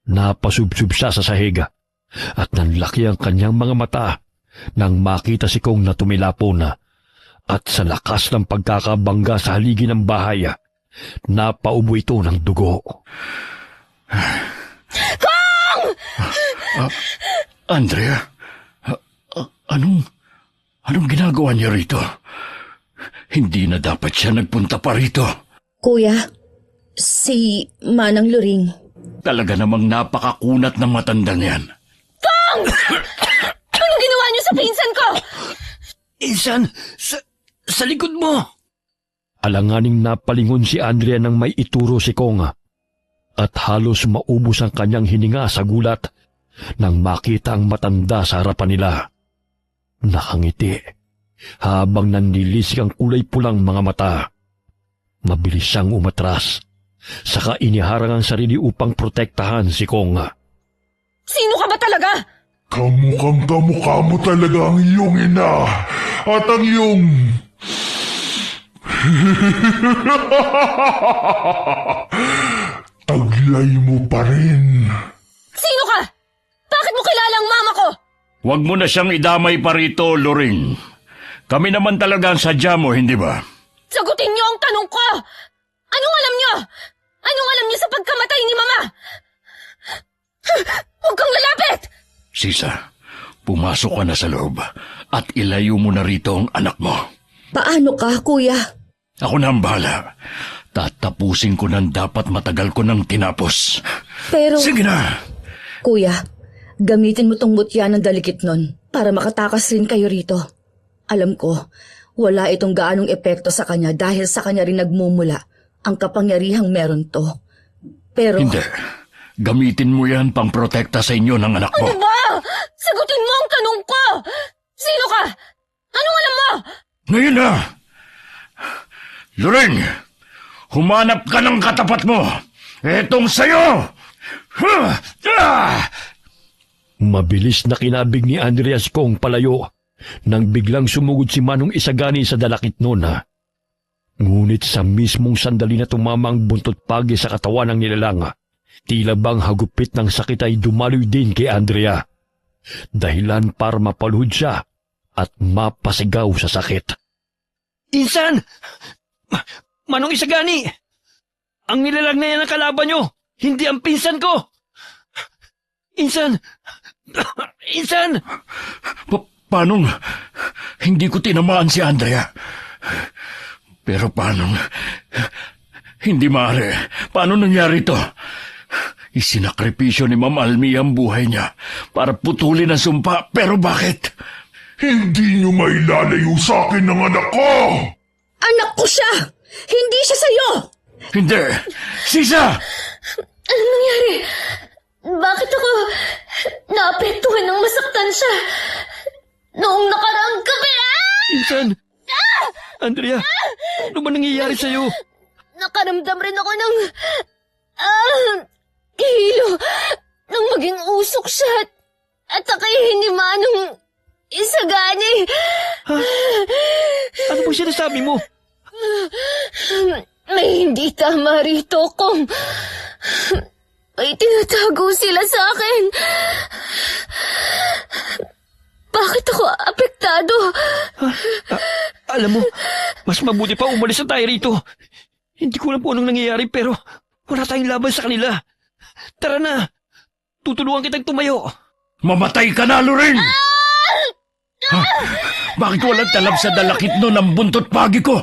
Napasubsub siya sa sahig at nanlaki ang kanyang mga mata nang makita si Kong na tumilapon at sa lakas ng pagkakabangga sa haligi ng bahay, napaubo ito ng dugo. Kong! Andrea, anong ginagawa niya rito? Hindi na dapat siya nagpunta pa rito. Kuya, si Manang Luring. Talaga namang napakakunat ng matanda niyan. Kong! Anong ginawa niyo sa pinsan ko? Insan, sa likod mo! Alanganing napalingon si Andrea nang may ituro si Kong at halos maubos ang kanyang hininga sa gulat nang makita ang matanda sa harapan nila. Nakangiti habang nanlilisik ang kulay pulang mga mata. Mabilis siyang umatras, saka iniharang ang sarili upang protektahan si Kong. Sino ka ba talaga? Kamukhang kamukha mo talaga ang iyong ina at ang iyong... taglay mo pa rin. Sino ka? Bakit mo kilala ang mama ko? Huwag mo na siyang idamay pa rito, Loring. Kami naman talaga ang sadya mo, hindi ba? Sagutin niyo ang tanong ko! Anong alam niyo? Anong alam niyo sa pagkamatay ni Mama? Huwag kang lalapit! Sisa, pumasok ka na sa loob at ilayo mo na rito ang anak mo. Paano ka, kuya? Ako na ang bahala. Tatapusin ko ng dapat matagal ko nang tinapos. Pero... Sige na! Kuya, gamitin mo tong mutya ng dalikit nun para makatakas rin kayo rito. Alam ko, wala itong gaanong epekto sa kanya dahil sa kanya rin nagmumula ang kapangyarihang meron to. Pero... Hindi. Gamitin mo yan pang protekta sa inyo ng anak mo. Ano ba? Sagutin mo ang tanong ko! Sino ka? Anong alam mo? Ngayon na! Loring! Humanap ka ng katapat mo! Etong sayo! Mabilis na kinabig ni Andreas Kong palayo nang biglang sumugod si Manong Isagani sa dalakit noon. Ngunit sa mismong sandali na tumama ang buntot pagi sa katawan ng nilalang, tila bang hagupit ng sakit ay dumaloy din kay Andrea. Dahilan para mapaluhod siya at mapasigaw sa sakit. Insan! Manong Isagani! Ang nilalang na yan ang kalaban nyo, hindi ang pinsan ko! Insan! Insan! Paano? Hindi ko tinamaan si Andrea. Pero paano? Hindi maaari. Paano nangyari ito? Isinakripisyo ni Ma'am Almi ang buhay niya para putulin ang sumpa. Pero bakit? Hindi niyo mailalayo sa akin ng anak ko! Anak ko siya! Hindi siya sa'yo! Hindi! Sisa! Anong nangyari? Bakit ako naapektuhan ng masaktan siya? Noong nakaraang gabi, Insan! Andrea! Ano ba nangyayari sa'yo? nakaramdam rin ako ng... hilo nang maging usok siya at akayin ni Manong Isagani. Ha? Ano ba sinasabi mo? May hindi tama rito kung may tinatago sila sa akin. Bakit ako apektado? Alam mo, mas mabuti pa umalis na tayo rito. Hindi ko alam po anong nangyayari pero wala tayong laban sa kanila. Tara na, tutulungan kitang tumayo. Mamatay ka na, Lorraine! Ha? Bakit walang talab sa dalakit nun ang buntot pagi ko?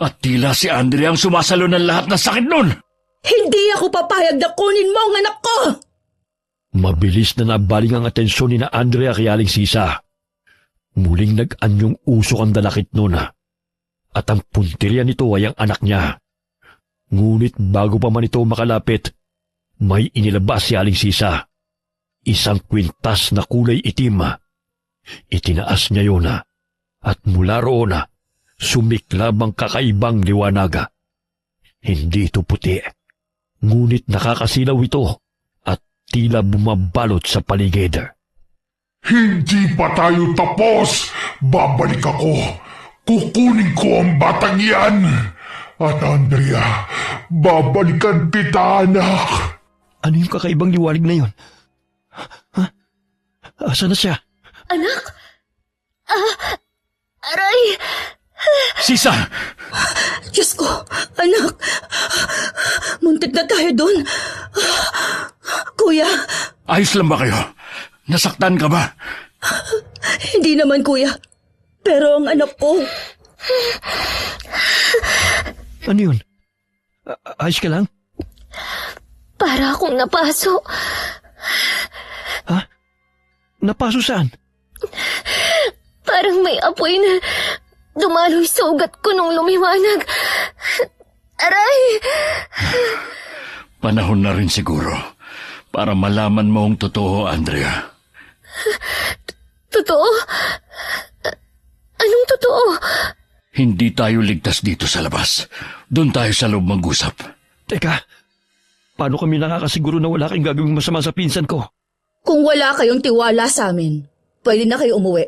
At tila si Andrea ang sumasalo ng lahat ng sakit nun. Hindi ako papayag na kunin mo ang anak ko! Mabilis na nabaling ang atensyon ni na Andrea kay Aling Sisa. Muling nag-anyong usok ang dalakit nun at ang puntirya nito ay ang anak niya. Ngunit bago pa man ito makalapit, may inilabas si Aling Sisa. Isang kwintas na kulay itim. Itinaas niya yun at mula roon sumiklab ang kakaibang liwanag. Hindi ito puti, ngunit nakakasilaw ito at tila bumabalot sa paligid. Hindi pa tayo tapos. Babalik ako. Kukunin ko ang batang yan. At Andrea, babalikan kita, anak. Ano yung kakaibang liwanag na yun? Ha? Asa na siya? Anak? Aray! Sisa! Diyos ko, anak. Muntik na tayo dun. Kuya, Ayos lang ba kayo? Nasaktan ka ba? hindi naman kuya. Pero ang anak ko, Ano yun? Ayos ka lang? Para akong napaso. Ha? Napaso saan? Parang may apoy na dumaloy sa ugat ko nung lumiwanag. Aray! Panahon na rin siguro para malaman mo ang totoo, Andrea. Totoo? Anong totoo? Hindi tayo ligtas dito sa labas. Doon tayo sa loob mag-usap. Teka, paano kami nakakasiguro na wala kayong gagawing masama sa pinsan ko? kung wala kayong tiwala sa amin, pwede na kayo umuwi.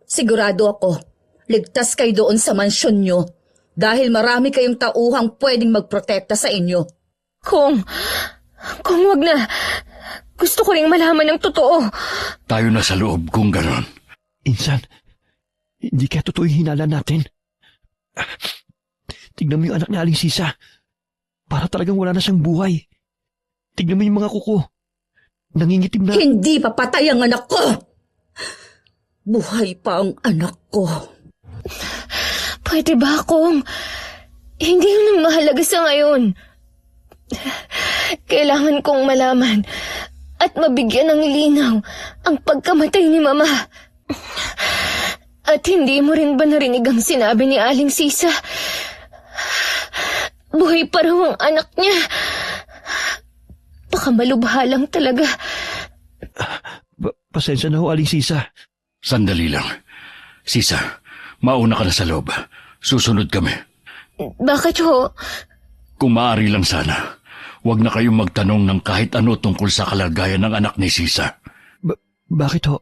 Sigurado ako, ligtas kayo doon sa mansyon nyo dahil marami kayong tauhang pwedeng magprotekta sa inyo. Kung wag na, gusto ko ring malaman ng totoo. Tayo na sa loob kung ganon. Insan, hindi kaya totoo yung hinala natin. Tignan mo yung anak ni Aling Sisa. Para talagang wala na siyang buhay. Tignan mo yung mga kuko. Nangingitim na. Hindi papatay ang anak ko! Buhay pa ang anak ko. Pwede ba akong hindi yun ang mahalaga sa ngayon? Kailangan kong malaman at mabigyan ng linaw ang pagkamatay ni Mama. At hindi mo rin ba narinig ang sinabi ni Aling Sisa? Buhay pa raw ang anak niya. Baka malubha lang talaga. Pasensya na ho, Aling Sisa. Sandali lang. Sisa, mauna ka na sa loob. Susunod kami. Bakit ho? Kung maaari lang sana, huwag na kayong magtanong ng kahit ano tungkol sa kalagayan ng anak ni Sisa. Bakit ho?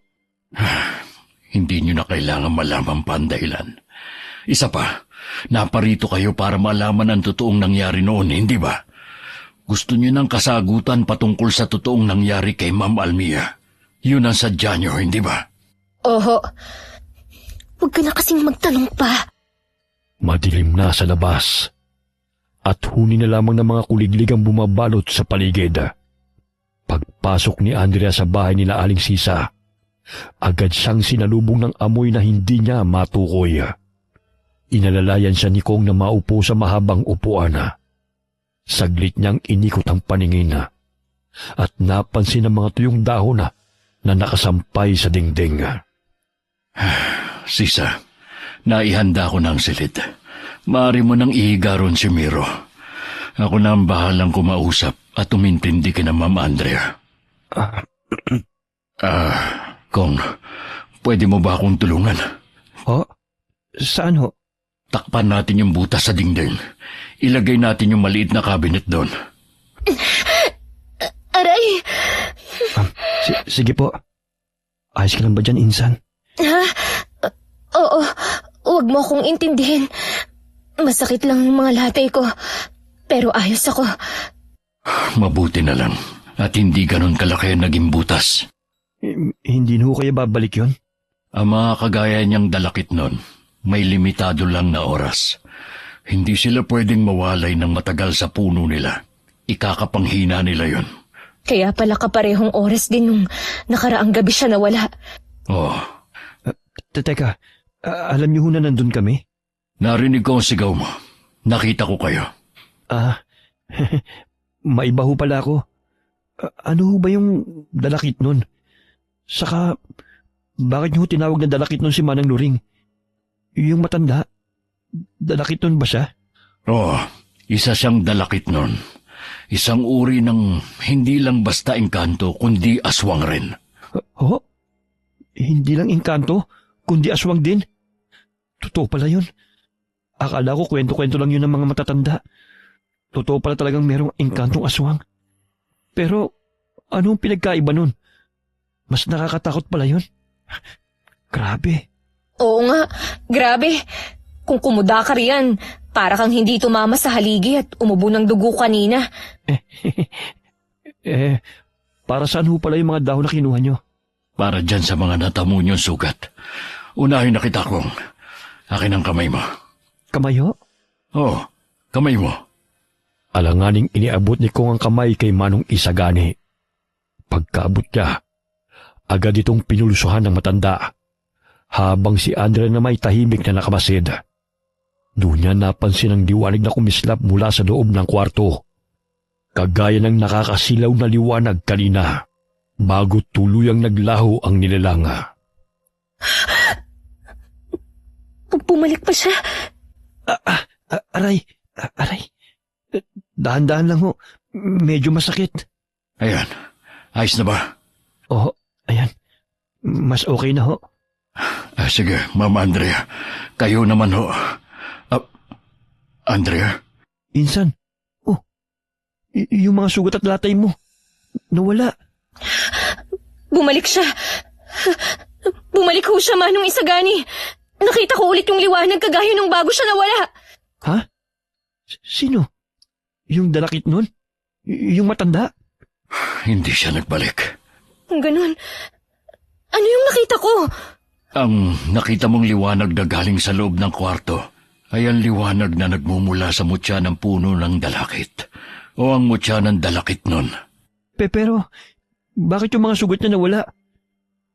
Hindi nyo na kailangan malaman pa ang dahilan. Isa pa, naparito kayo para malaman ang totoong nangyari noon, hindi ba? Gusto nyo ng kasagutan patungkol sa totoong nangyari kay Ma'am Almia. Yun ang sadya nyo, hindi ba? Oho. Huwag ka na kasing magtanong pa. Madilim na sa labas. At huni na lamang ng mga kuliglig ang bumabalot sa paligid. Pagpasok ni Andrea sa bahay nila Aling Sisa, agad siyang sinalubong ng amoy na hindi niya matukoy. Inalalayan siya ni Kong na maupo sa mahabang upuan. Saglit niyang inikot ang paningin at napansin ang mga tuyong dahon na nakasampay sa dingding. Sisa, naihanda ko ng silid. Maaari mo nang ihiga ron si Miro. Ako na ang bahalang kumausap at umintindi kina Ma'am Andrea. Kong, pwede mo ba akong tulungan? Ho? Saan ho? Takpan natin yung butas sa dingding. Ilagay natin yung maliit na cabinet doon. Aray! Sige po. Ayos ka lang ba dyan, Insan? Ha? Oo. Huwag mo akong intindihin. Masakit lang yung mga latay ko. Pero ayos ako. Mabuti na lang at hindi ganon kalaki ang naging butas. Hindi na ho kaya babalik yon? Ang mga kagaya niyang dalakit nun, may limitado lang na oras. Hindi sila pwedeng mawalay ng matagal sa puno nila. Ikakapanghina nila yon. Kaya pala kaparehong oras din nung nakaraang gabi siya nawala. Oh, Teka, alam niyo ho na nandun kami? narinig ko ang sigaw mo. Nakita ko kayo. Maiba ho pala ako. Ano ho ba yung dalakit nun? Saka, bakit niyo ho tinawag na dalakit nun si Manang Luring? Yung matanda, dalakit nun ba siya? Oo, isa siyang dalakit nun. Isang uri ng hindi lang basta engkanto, kundi aswang rin. Ho? Hindi lang engkanto, kundi aswang din? Totoo pala yun. Akala ko kwento-kwento lang yun ng mga matatanda. Totoo pala talagang merong engkantong aswang. Pero, anong pinagkaiba nun? Mas nakakatakot pala yun. Grabe. Oo nga, grabe. Kung kumuda ka riyan, para kang hindi tumama sa haligi at umubo ng dugo kanina. Para saan ho pala yung mga dahon na kinuha nyo? Para dyan sa mga natamo niyong sugat. Unahin na kita kong. Akin ang kamay mo. Kamay ho? Oo, kamay mo. Alanganing iniabot ni Kong ang kamay kay Manong Isagani. Pagkaabot niya, agad itong pinulusuhan ng matanda, habang si Andrea na may tahimik na nakamasid. Doon niya napansin ang liwanag na kumislap mula sa loob ng kwarto, kagaya ng nakakasilaw na liwanag kanina, bago tuluyang naglaho ang nilalanga. Bumalik pa siya. Aray. Dahan-dahan lang ho. Medyo masakit. Ayan, ayos na ba? Oo, ayan. Mas okay na ho. Sige, Ma'am Andrea. Kayo naman ho. Andrea? Insan. Oh, yung mga sugat at latay mo. Nawala. Bumalik siya. Bumalik ho siya, Manong Isagani. Nakita ko ulit yung liwanag kagaya nung bago siya nawala. Ha? Sino? Yung dalakit nun? Yung matanda? Hindi siya nagbalik. Ganun. Ano yung nakita ko? Ang nakita mong liwanag na galing sa loob ng kwarto ay ang liwanag na nagmumula sa mutya ng puno ng dalakit o ang mutya ng dalakit nun. Pero, bakit yung mga sugat niya nawala?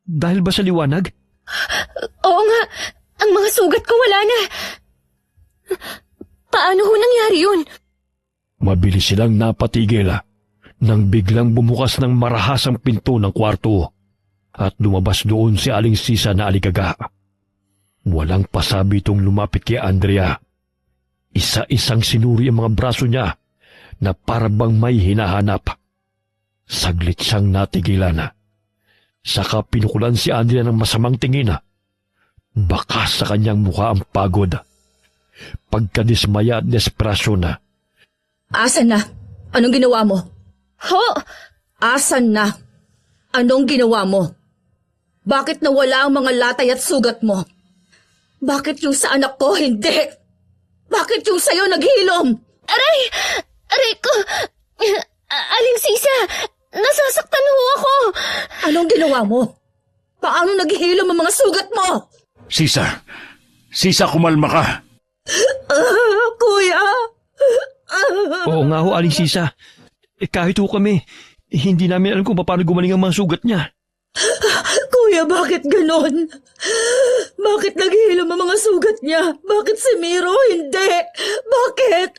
Dahil ba sa liwanag? Oo nga. Ang mga sugat ko wala na. Paano ho nangyari yun? Mabilis silang napatigil nang biglang bumukas ng marahas ang pinto ng kwarto at lumabas doon si Aling Sisa na aligaga. Walang pasabi itong lumapit kay Andrea. Isa-isang sinuri ang mga braso niya na parabang may hinahanap. Saglit siyang natigilan. Saka pinukulan si Andrea ng masamang tingin. Baka sa kanyang mukha ang pagod, pagkadismaya at desperasyon na. Asan na? Anong ginawa mo? Ho? Asan na? Anong ginawa mo? Bakit nawala ang mga latay at sugat mo? Bakit yung sa anak ko hindi? Bakit yung sa'yo naghilom? Aray! Aray ko! Aling Sisa! Nasasaktan ho ako! Anong ginawa mo? Paano naghihilom ang mga sugat mo? Sisa! Sisa, kumalma ka! Kuya! Oo nga ho, Aling Sisa. Kahit ho kami, hindi namin alam kung paano gumaling ang mga sugat niya. Kuya, bakit ganon? Bakit naghihilom ang mga sugat niya? Bakit si Miro hindi? Bakit?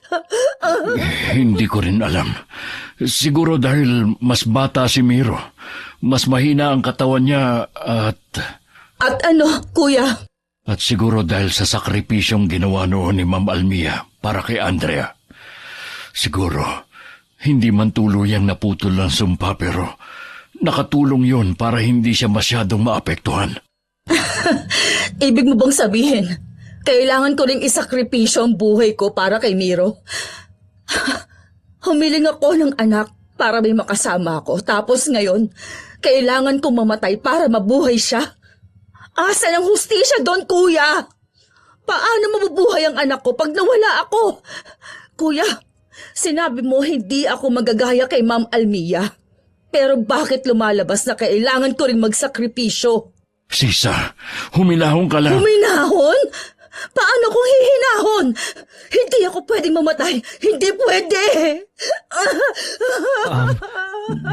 Hindi ko rin alam. Siguro dahil mas bata si Miro. Mas mahina ang katawan niya at... At ano, kuya? At siguro dahil sa sakripisyong ginawa noon ni Ma'am Almia para kay Andrea. Siguro, hindi man tuluyang naputol ang sumpa pero nakatulong yon para hindi siya masyadong maapektuhan. Ibig mo bang sabihin, kailangan ko ring isakripisyo ang buhay ko para kay Miro? Humiling ako ng anak para may makasama ako. Tapos ngayon, kailangan kong mamatay para mabuhay siya. Asan ang hustisya doon, kuya? Paano mabubuhay ang anak ko pag nawala ako? Kuya, sinabi mo hindi ako magagaya kay Ma'am Almia. Pero bakit lumalabas na kailangan ko rin magsakripisyo? Sisa, huminahon ka lang. Huminahon? Paano kung hihinahon? Hindi ako pwedeng mamatay. Hindi pwede.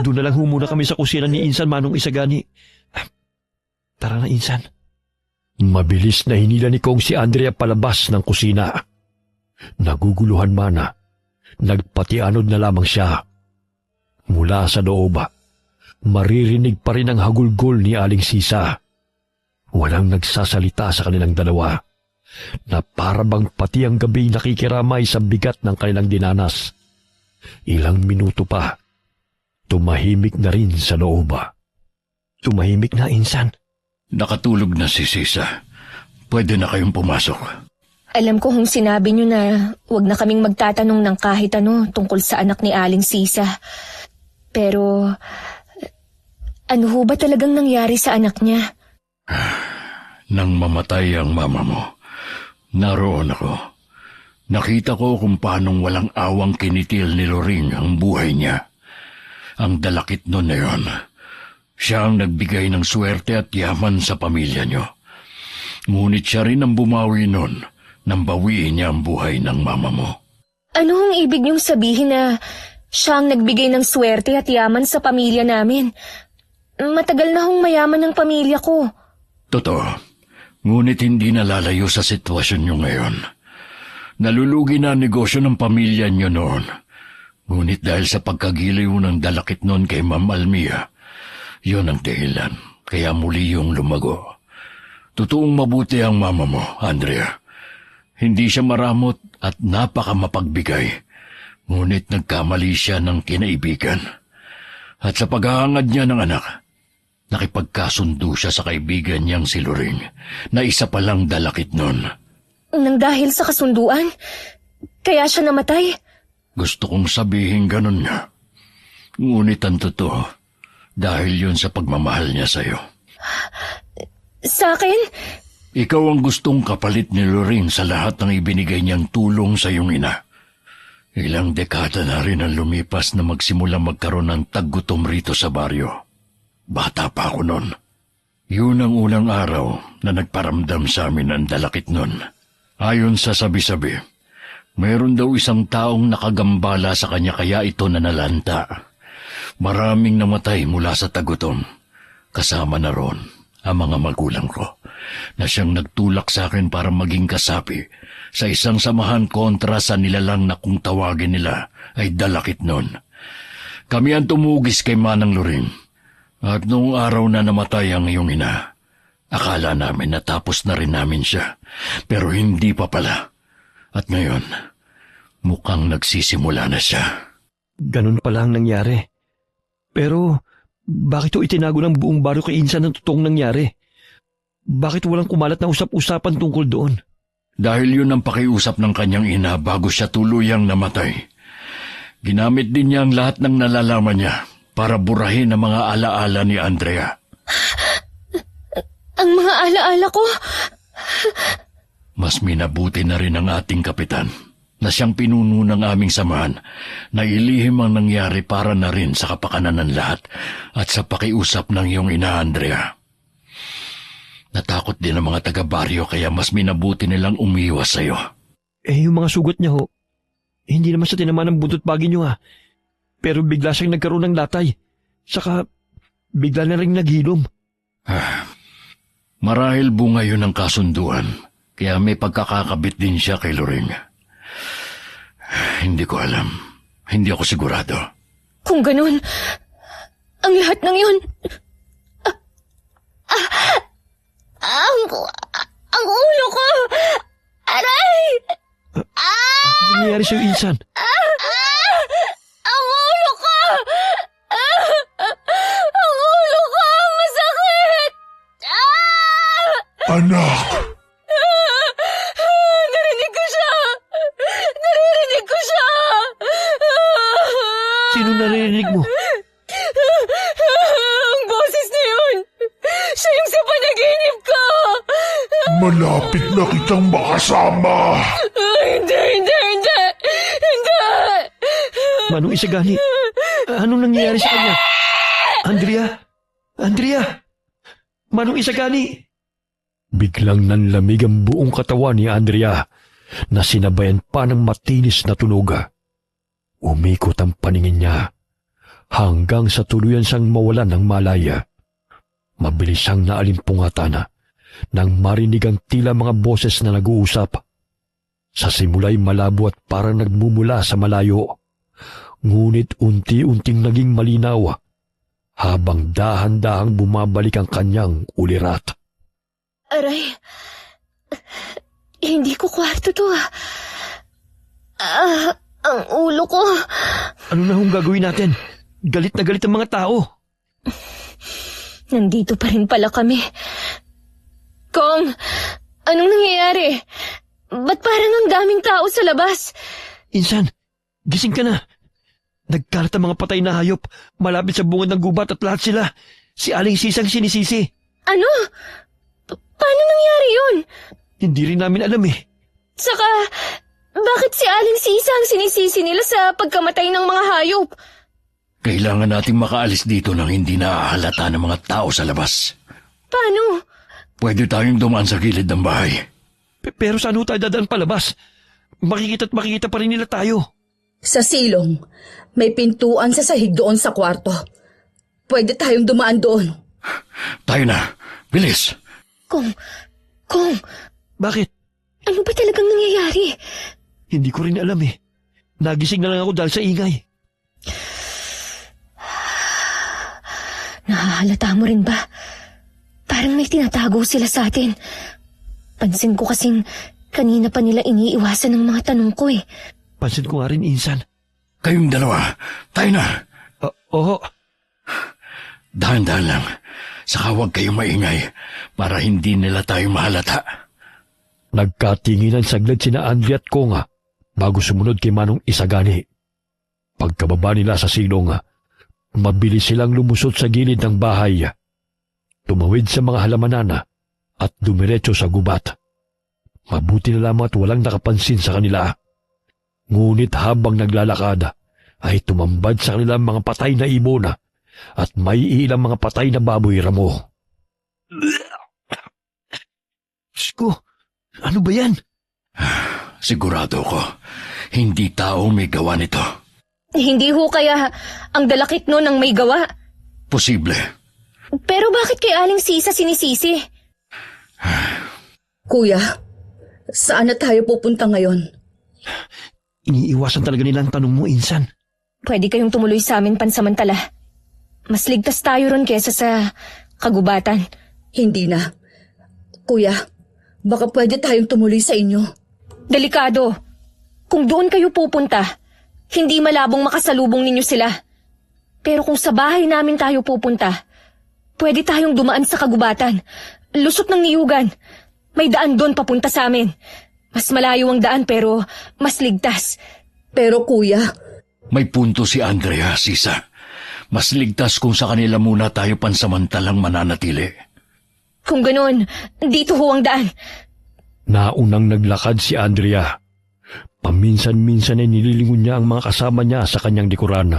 Doon na lang muna kami sa kusina ni Insan, Manong Isagani. Tara na, Insan. Mabilis na hinila ni Kong si Andrea palabas ng kusina. Naguguluhan mana. Nagpatianod na lamang siya. Mula sa loob, maririnig pa rin ang hagulgol ni Aling Sisa. Walang nagsasalita sa kanilang dalawa, na parabang pati ang gabi nakikiramay sa bigat ng kanilang dinanas. Ilang minuto pa, tumahimik na rin sa loob. Tumahimik na, Insan. Nakatulog na si Sisa. Pwede na kayong pumasok. Alam ko kung sinabi niyo na huwag na kaming magtatanong ng kahit ano tungkol sa anak ni Aling Sisa. Pero, ano ho ba talagang nangyari sa anak niya? Nang mamatay ang mama mo, naroon ako. Nakita ko kung paanong walang awang kinitil ni Loring ang buhay niya. Ang dalakit nun na yun. Siya ang nagbigay ng swerte at yaman sa pamilya niyo. Ngunit siya rin ang bumawi nun nang bawiin niya ang buhay ng mama mo. Ano ang ibig niyong sabihin na siya ang nagbigay ng swerte at yaman sa pamilya namin? Matagal na hong mayaman ang pamilya ko. Totoo. Ngunit hindi nalalayo sa sitwasyon niyo ngayon. Nalulugi na ang negosyo ng pamilya niyo noon. Ngunit dahil sa pagkagiliw ng dalakit noon kay Ma'am Almia, yun ang dahilan. Kaya muli yung lumago. Totoong mabuti ang mama mo, Andrea. Hindi siya maramot at napakamapagbigay. Ngunit nagkamali siya ng kinaibigan. At sa paghahangad niya ng anak, nakipagkasundo siya sa kaibigan niyang si Loring, na isa palang dalakit nun. Nang dahil sa kasunduan, kaya siya namatay? Gusto kong sabihin ganun niya. Ngunit ang totoo, dahil yun sa pagmamahal niya sa'yo. Sa akin? Ikaw ang gustong kapalit ni Loring sa lahat ng ibinigay niyang tulong sa iyong ina. Ilang dekada na rin ang lumipas na magsimula magkaroon ng taggutom rito sa baryo. Bata pa ako noon. Yun ang unang araw na nagparamdam sa amin ang dalakit nun. Ayon sa sabi-sabi, mayroon daw isang taong nakagambala sa kanya kaya ito nanalanta. Maraming namatay mula sa tagutom. Kasama na ron ang mga magulang ko na siyang nagtulak sa akin para maging kasapi sa isang samahan kontra sa nilalang na kung tawagin nila ay dalakit nun. Kami ang tumugis kay Manang Loring. At noong araw na namatay ang iyong ina, akala namin natapos na rin namin siya. Pero hindi pa pala. At ngayon, mukhang nagsisimula na siya. Ganun pala ang nangyari. Pero, bakit ito itinago ng buong baryo kay Insan ng totoong nangyari? Bakit walang kumalat na usap-usapan tungkol doon? Dahil yun ang pakiusap ng kanyang ina bago siya tuluyang namatay. Ginamit din niya ang lahat ng nalalaman niya para burahin ang mga alaala ni Andrea. Ang mga alaala ko? Mas minabuti na rin ang ating kapitan na siyang pinuno ng aming samahan na ilihim ang nangyari para na rin sa kapakanan ng lahat at sa pakiusap ng iyong ina, Andrea. Natakot din ang mga taga-baryo kaya mas minabuti nilang umiwas sa'yo. Yung mga sugat niya ho, hindi naman sa tinamaan ng buntot bagi niyo Pero bigla siyang nagkaroon ng latay. Saka bigla na rin naghilom. Marahil bunga yun ng kasunduan, kaya may pagkakakabit din siya kay Loring. Hindi ko alam. Hindi ako sigurado. Kung ganun, ang lahat ng yun... Ang ulo ko! Aray! Ano nangyari sa'yo, Insan? Ang ulo ko! Ang ulo ko! Masakit! Anak! Narinig ko siya! Naririnig ko siya! Sino narinig mo? Ang boses na yun! Siya yung sa panaginip ko! Malapit malapit na kitang makasama. Hindi! Manong Isagani, anong nangyayari sa kanya? Andrea! Manong Isagani! Biglang nanlamig ang buong katawan ni Andrea na sinabayan pa ng matinis na tunog. Umikot ang paningin niya hanggang sa tuluyan siyang mawalan ng malaya. Mabilis siyang naalimpungatan nang marinig ang tila mga boses na nag-uusap. Sa simula'y malabo at parang nagmumula sa malayo, ngunit unti-unting naging malinaw habang dahan-dahang bumabalik ang kanyang ulirat. Aray, hindi ko kwarto to. Ang ulo ko. Ano na hong gagawin natin? Galit na galit ang mga tao. Nandito pa rin pala kami. Kong, anong nangyayari? Ba't parang ang daming tao sa labas? Insan, gising ka na. Nagkalat ang mga patay na hayop malapit sa bungad ng gubat at lahat sila. Si Aling Sisang sinisisi. Ano? Paano nangyari yun? Hindi rin namin alam eh. Saka, bakit si Aling Sisa ang sinisisi nila sa pagkamatay ng mga hayop? Kailangan nating makaalis dito nang hindi naahalata ng mga tao sa labas. Paano? Pwede tayong dumaan sa gilid ng bahay. Pero saan ho tayo dadaan palabas? Makikita pa rin nila tayo. Sa silong, may pintuan sa sahig doon sa kwarto. Pwede tayong dumaan doon. Tayo na. Bilis! Kong, Bakit? ano ba talagang nangyayari? Hindi ko rin alam eh. Nagising na lang ako dahil sa ingay. Nahahalata mo rin ba? Parang may tinatago sila sa atin. Pansin ko kasing kanina pa nila iniiwasan ng mga tanong ko eh. Pansin ko nga rin, Insan. Kayong dalawa. Tayo na. Oo. Dahan-dahan lang. Saka huwag kayong maingay para hindi nila tayo mahalata. Nagkatinginan saglit sina Andrea at Konga bago sumunod kay Manong Isagani. Pagkababa nila sa silong, mabilis silang lumusot sa gilid ng bahay. Tumawid sa mga halamanan at dumiretso sa gubat. Mabuti na lamang at walang nakapansin sa kanila. Ngunit habang naglalakad ay tumambad sa kanila mga patay na ibon at may ilang mga patay na baboy ramo. Sko, ano ba yan? Sigurado ko, hindi tao may gawa nito. Hindi ho kaya ang dalakit no ng may gawa? Posible. Pero bakit kay Aling Sisa sinisisi? Kuya, saan na tayo pupunta ngayon? Iniiwasan talaga nila ang tanong mo, Insan. Pwede kayong tumuloy sa amin pansamantala. Mas ligtas tayo ron kesa sa kagubatan. Hindi na. Kuya, baka pwede tayong tumuloy sa inyo. Delikado. Kung doon kayo pupunta, hindi malabong makasalubong ninyo sila. Pero kung sa bahay namin tayo pupunta, pwede tayong dumaan sa kagubatan. Lusot ng niyugan. May daan doon papunta sa amin. Mas malayo ang daan pero mas ligtas. Pero kuya, May punto si Andrea, Sisa. Mas ligtas kung sa kanila muna tayo pansamantalang mananatili. Kung ganoon, dito ho ang daan. Naunang naglakad si Andrea. Paminsan-minsan ay nililingon niya ang mga kasama niya sa kanyang likuran.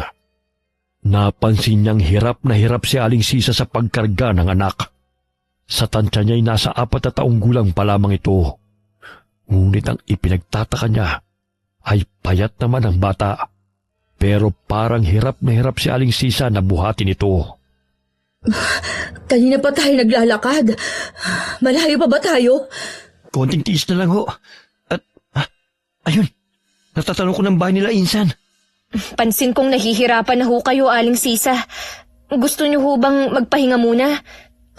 Napansin niyang hirap na hirap si Aling Sisa sa pagkarga ng anak. Sa tansya niya'y nasa 4 na taong gulang pa lamang ito. Ngunit ang ipinagtataka niya ay payat naman ang bata. Pero parang hirap na hirap si Aling Sisa na buhatin ito. kanina pa tayo naglalakad. Malayo pa ba tayo? Konting tiis na lang ho. At, ayun, natatanong ko ng bahay nila, Insan. Pansin kong nahihirapan na ho kayo, Aling Sisa. Gusto niyo ho bang magpahinga muna?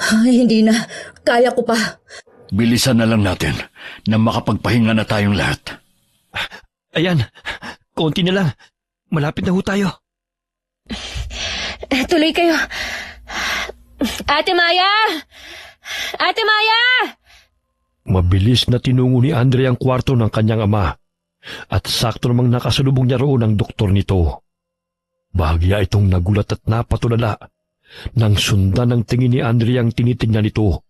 Ay, hindi na. Kaya ko pa. Bilisan na lang natin na makapagpahinga na tayong lahat. Ayan, konti na lang. Malapit na ho tayo. Tuloy kayo. Ate Maya! Ate Maya! Mabilis na tinungo ni Andre ang kwarto ng kanyang ama at sakto namang nakasalubong niya roon ang doktor nito. Bahagya itong nagulat at napatulala nang sundan ng tingin ni Andre ang tinitingnan nito.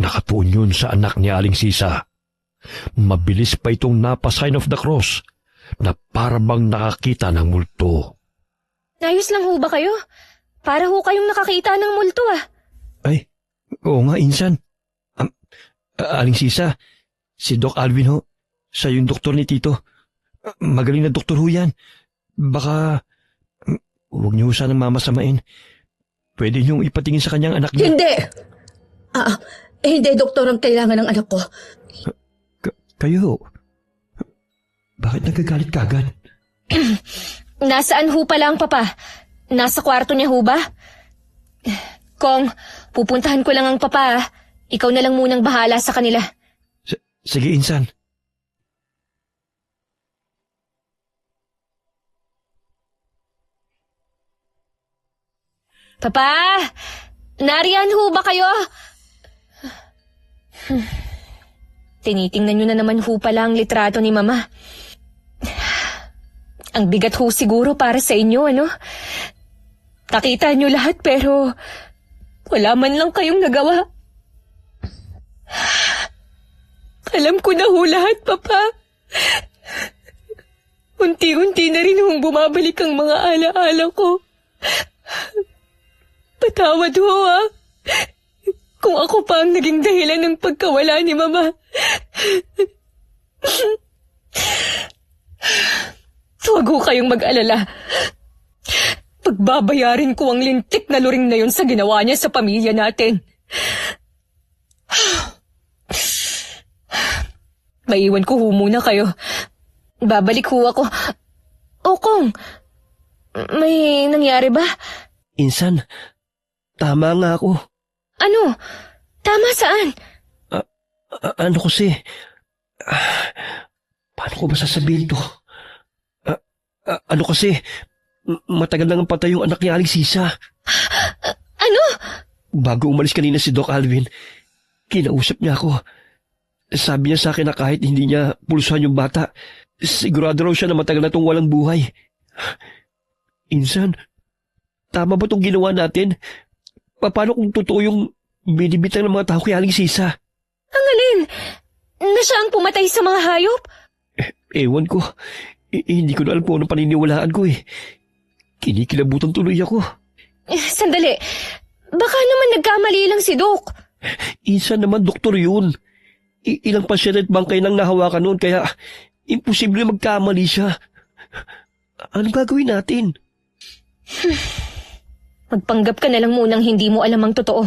Nakatuon yun sa anak ni Aling Sisa. Mabilis pa itong napa-sign of the cross na para bang nakakita ng multo. Ayos lang ho ba kayo? Para ho kayong nakakita ng multo ah. Ay, oo nga, Insan. Aling Sisa, si Doc Alvin ho, siya yung doktor ni Tito. Magaling na doktor ho yan. Baka, huwag niyo sanang mamasamain. Pwede niyong ipatingin sa kanyang anak niya. Hindi! Hindi, doktor, ang kailangan ng anak ko. Kayo, bakit nagagalit ka agad? Nasaan ho pala ang papa? Nasa kwarto niya ho ba? Kong, pupuntahan ko lang ang papa. Ikaw na lang munang bahala sa kanila. Sige, Insan. Papa! Nariyan ho ba kayo? Tinitingnan niyo na naman ho pala ang litrato ni Mama. Ang bigat ho siguro para sa inyo, ano? Nakita niyo lahat pero wala man lang kayong nagawa. Alam ko na ho lahat, Papa. Unti-unti na rin hong bumabalik ang mga alaala ko. Patawad ho, ha? Kung ako pa ang naging dahilan ng pagkawala ni Mama. Huwag ho kayong mag-alala. Pagbabayarin ko ang lintik na luring na yun sa ginawa niya sa pamilya natin. Maiwan ko ho muna kayo. Babalik ho ako. Kong, may nangyari ba? Insan, tama nga ako. Ano? Tama saan? Ano kasi? Paano ko ba sasabihin to? Ano kasi? Matagal nang patay yung anak ni Aling Sisa. Ano? Bago umalis kanina si Doc Alvin, kinausap niya ako. Sabi niya sa akin na kahit hindi niya pulsuhan yung bata, sigurado raw siya na matagal na itong walang buhay. Insan, tama ba itong ginawa natin? Paano kung totoo yung binibitang ng mga tao kay Aling Sisa? Ang alin? Na siya ang pumatay sa mga hayop? Ewan ko. Hindi ko na alam kung anong paniniwalaan ko eh. Kinikilabutan tuloy ako. Sandali. Baka naman nagkamali lang si Doc. Insan naman doktor yun. Ilang pasyente at bangkay nang nahawakan noon kaya imposible magkamali siya. Anong gagawin natin? Magpanggap ka na lang munang hindi mo alam ang totoo.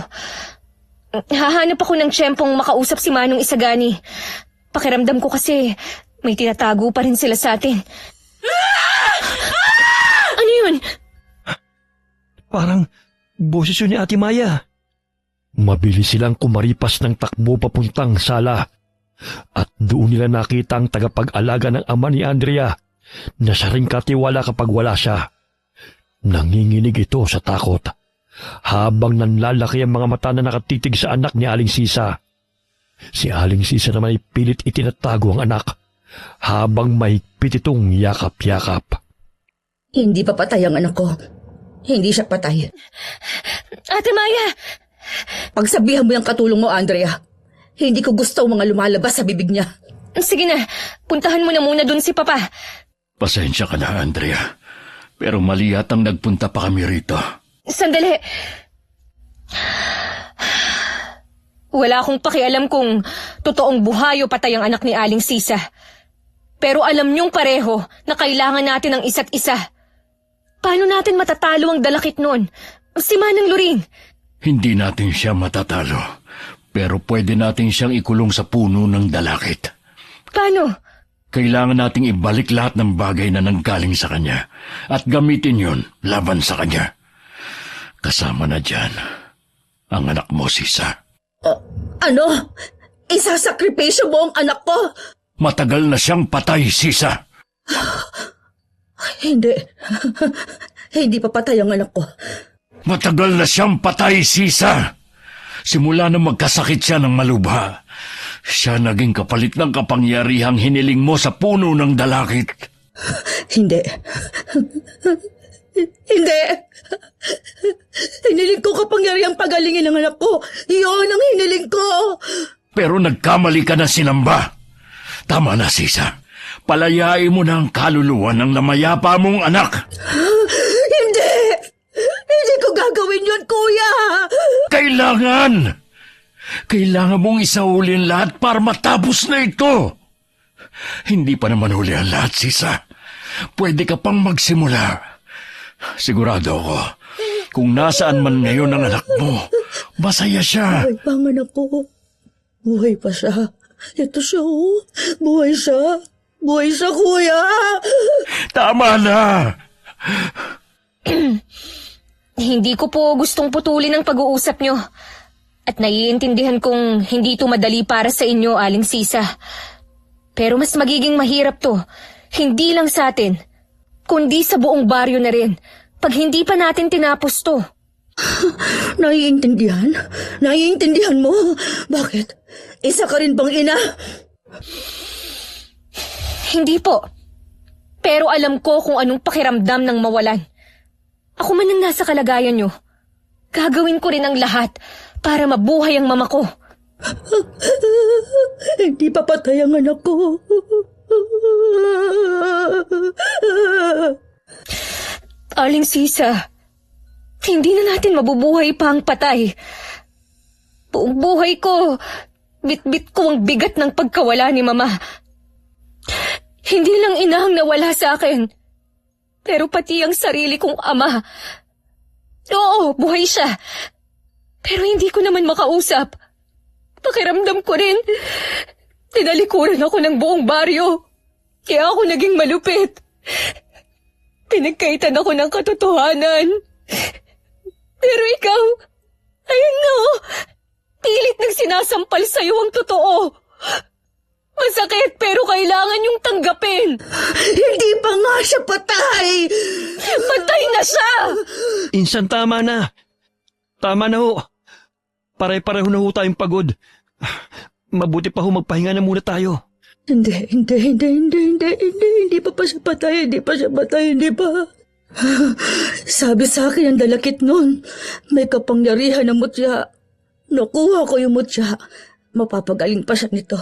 Hahanap ako ng tiyempong makausap si Manong Isagani. Pakiramdam ko kasi may tinatago pa rin sila sa atin. Ano yun? Parang boses yun ni Ate Maya. Mabilis silang kumaripas ng takbo papuntang sala. At doon nila nakita ang tagapag-alaga ng ama ni Andrea na siya ring katiwala kapag wala siya. Nanginginig ito sa takot habang nanlalaki ang mga mata na nakatitig sa anak ni Aling Sisa. Si Aling Sisa naman ay pilit itinatago ang anak habang mahigpit itong yakap-yakap. Hindi pa patay ang anak ko. Hindi siya patay. Ate Maya! Pagsabihan mo yung katulong mo, Andrea. Hindi ko gusto ang mga lumalabas sa bibig niya. Sige na, puntahan mo na muna dun si Papa. Pasensya ka na, Andrea. Pero mali yatang nagpunta pa kami rito. Sandali. Wala akong pakialam kung totoong buhay o patay ang anak ni Aling Sisa. Pero alam niyong pareho na kailangan natin ng isa't isa. Paano natin matatalo ang dalakit nun? Si Manang Luring. Hindi natin siya matatalo. Pero pwede natin siyang ikulong sa puno ng dalakit. Paano? Kailangan nating ibalik lahat ng bagay na nanggaling sa kanya at gamitin yon laban sa kanya. Kasama na dyan ang anak mo, Sisa. Ano? Isasakripisyo mo ang anak ko? Matagal na siyang patay, Sisa. Hindi. Hindi pa patay ang anak ko. Matagal na siyang patay, Sisa. Simula na magkasakit siya ng malubha, siya naging kapalit ng kapangyarihang hiniling mo sa puno ng dalakit. Hindi. Hindi. Hiniling ko kapangyarihang pagalingin ng anak ko. Iyon ang hiniling ko. Pero nagkamali ka na, Sinamba. Tama na, Sisa. Palayain mo na ang kaluluwa ng namayapa mong anak. Hindi! Hindi ko gagawin yun, kuya! Kailangan! Kailangan mong isaulin lahat para matapos na ito. Hindi pa naman huli ang lahat, Sisa. Pwede ka pang magsimula. Sigurado ako, kung nasaan man ngayon ang anak mo, masaya siya. Buhay pa ang anak ko. Buhay pa siya. Ito siya, oh. Buhay siya. Buhay siya, kuya! Tama na! Hindi ko po gustong putulin ang pag-uusap nyo. At naiintindihan kong hindi ito madali para sa inyo, Aling Sisa. Pero mas magiging mahirap to. Hindi lang sa atin, kundi sa buong baryo na rin. Pag hindi pa natin tinapos to. Naiintindihan? Naiintindihan mo? Bakit? Isa ka rin bang ina? Hindi po. Pero alam ko kung anong pakiramdam ng mawalan. Ako man ang nasa kalagayan nyo. Gagawin ko rin ang lahat para mabuhay ang mama ko. Hindi pa patay ang anak ko. Aling Sisa, hindi na natin mabubuhay pa ang patay. Buong buhay ko, bit-bit ko ang bigat ng pagkawala ni Mama. Hindi lang ina ang nawala sa akin, pero pati ang sarili kong ama. Oo, buhay siya, pero hindi ko naman makausap. Pakiramdam ko rin, tinalikuran ako ng buong baryo, kaya ako naging malupit. Pinagkaitan ako ng katotohanan. Pero ikaw, ayun na, pilit nang sinasampal sa'yo ang totoo. Masakit pero kailangan yung tanggapin. Hindi pa nga siya patay! Patay na siya! Insan, tama na. Tama na ho. Pare-pareho na ho tayong pagod. Mabuti pa ho magpahinga na muna tayo. Hindi pa siya patay, hindi pa. Sabi sa akin ang dalakit nun, may kapangyarihan ng mutya. Nakuha ko yung mutya. Mapapagaling pa siya nito.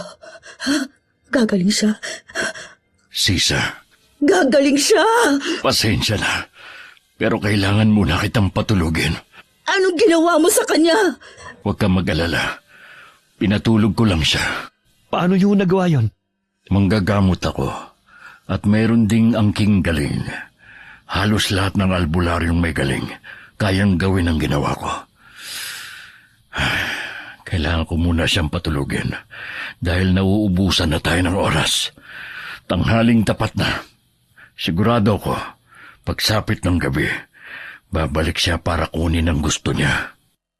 Gagaling siya. Sisa, Gagaling siya! pasensya na. Pero kailangan muna kitang patulugin. Anong ginawa mo sa kanya? Huwag kang mag-alala. Pinatulog ko lang siya. Paano niyo nagawa yon? Manggagamot ako. At mayroon ding angking galing. Halos lahat ng albularyong may galing. Kayang gawin ang ginawa ko. Kailangan ko muna siyang patulugin. Dahil nauubusan na tayo ng oras. Tanghaling tapat na. Sigurado ko, pagsapit ng gabi, babalik siya para kunin ang gusto niya.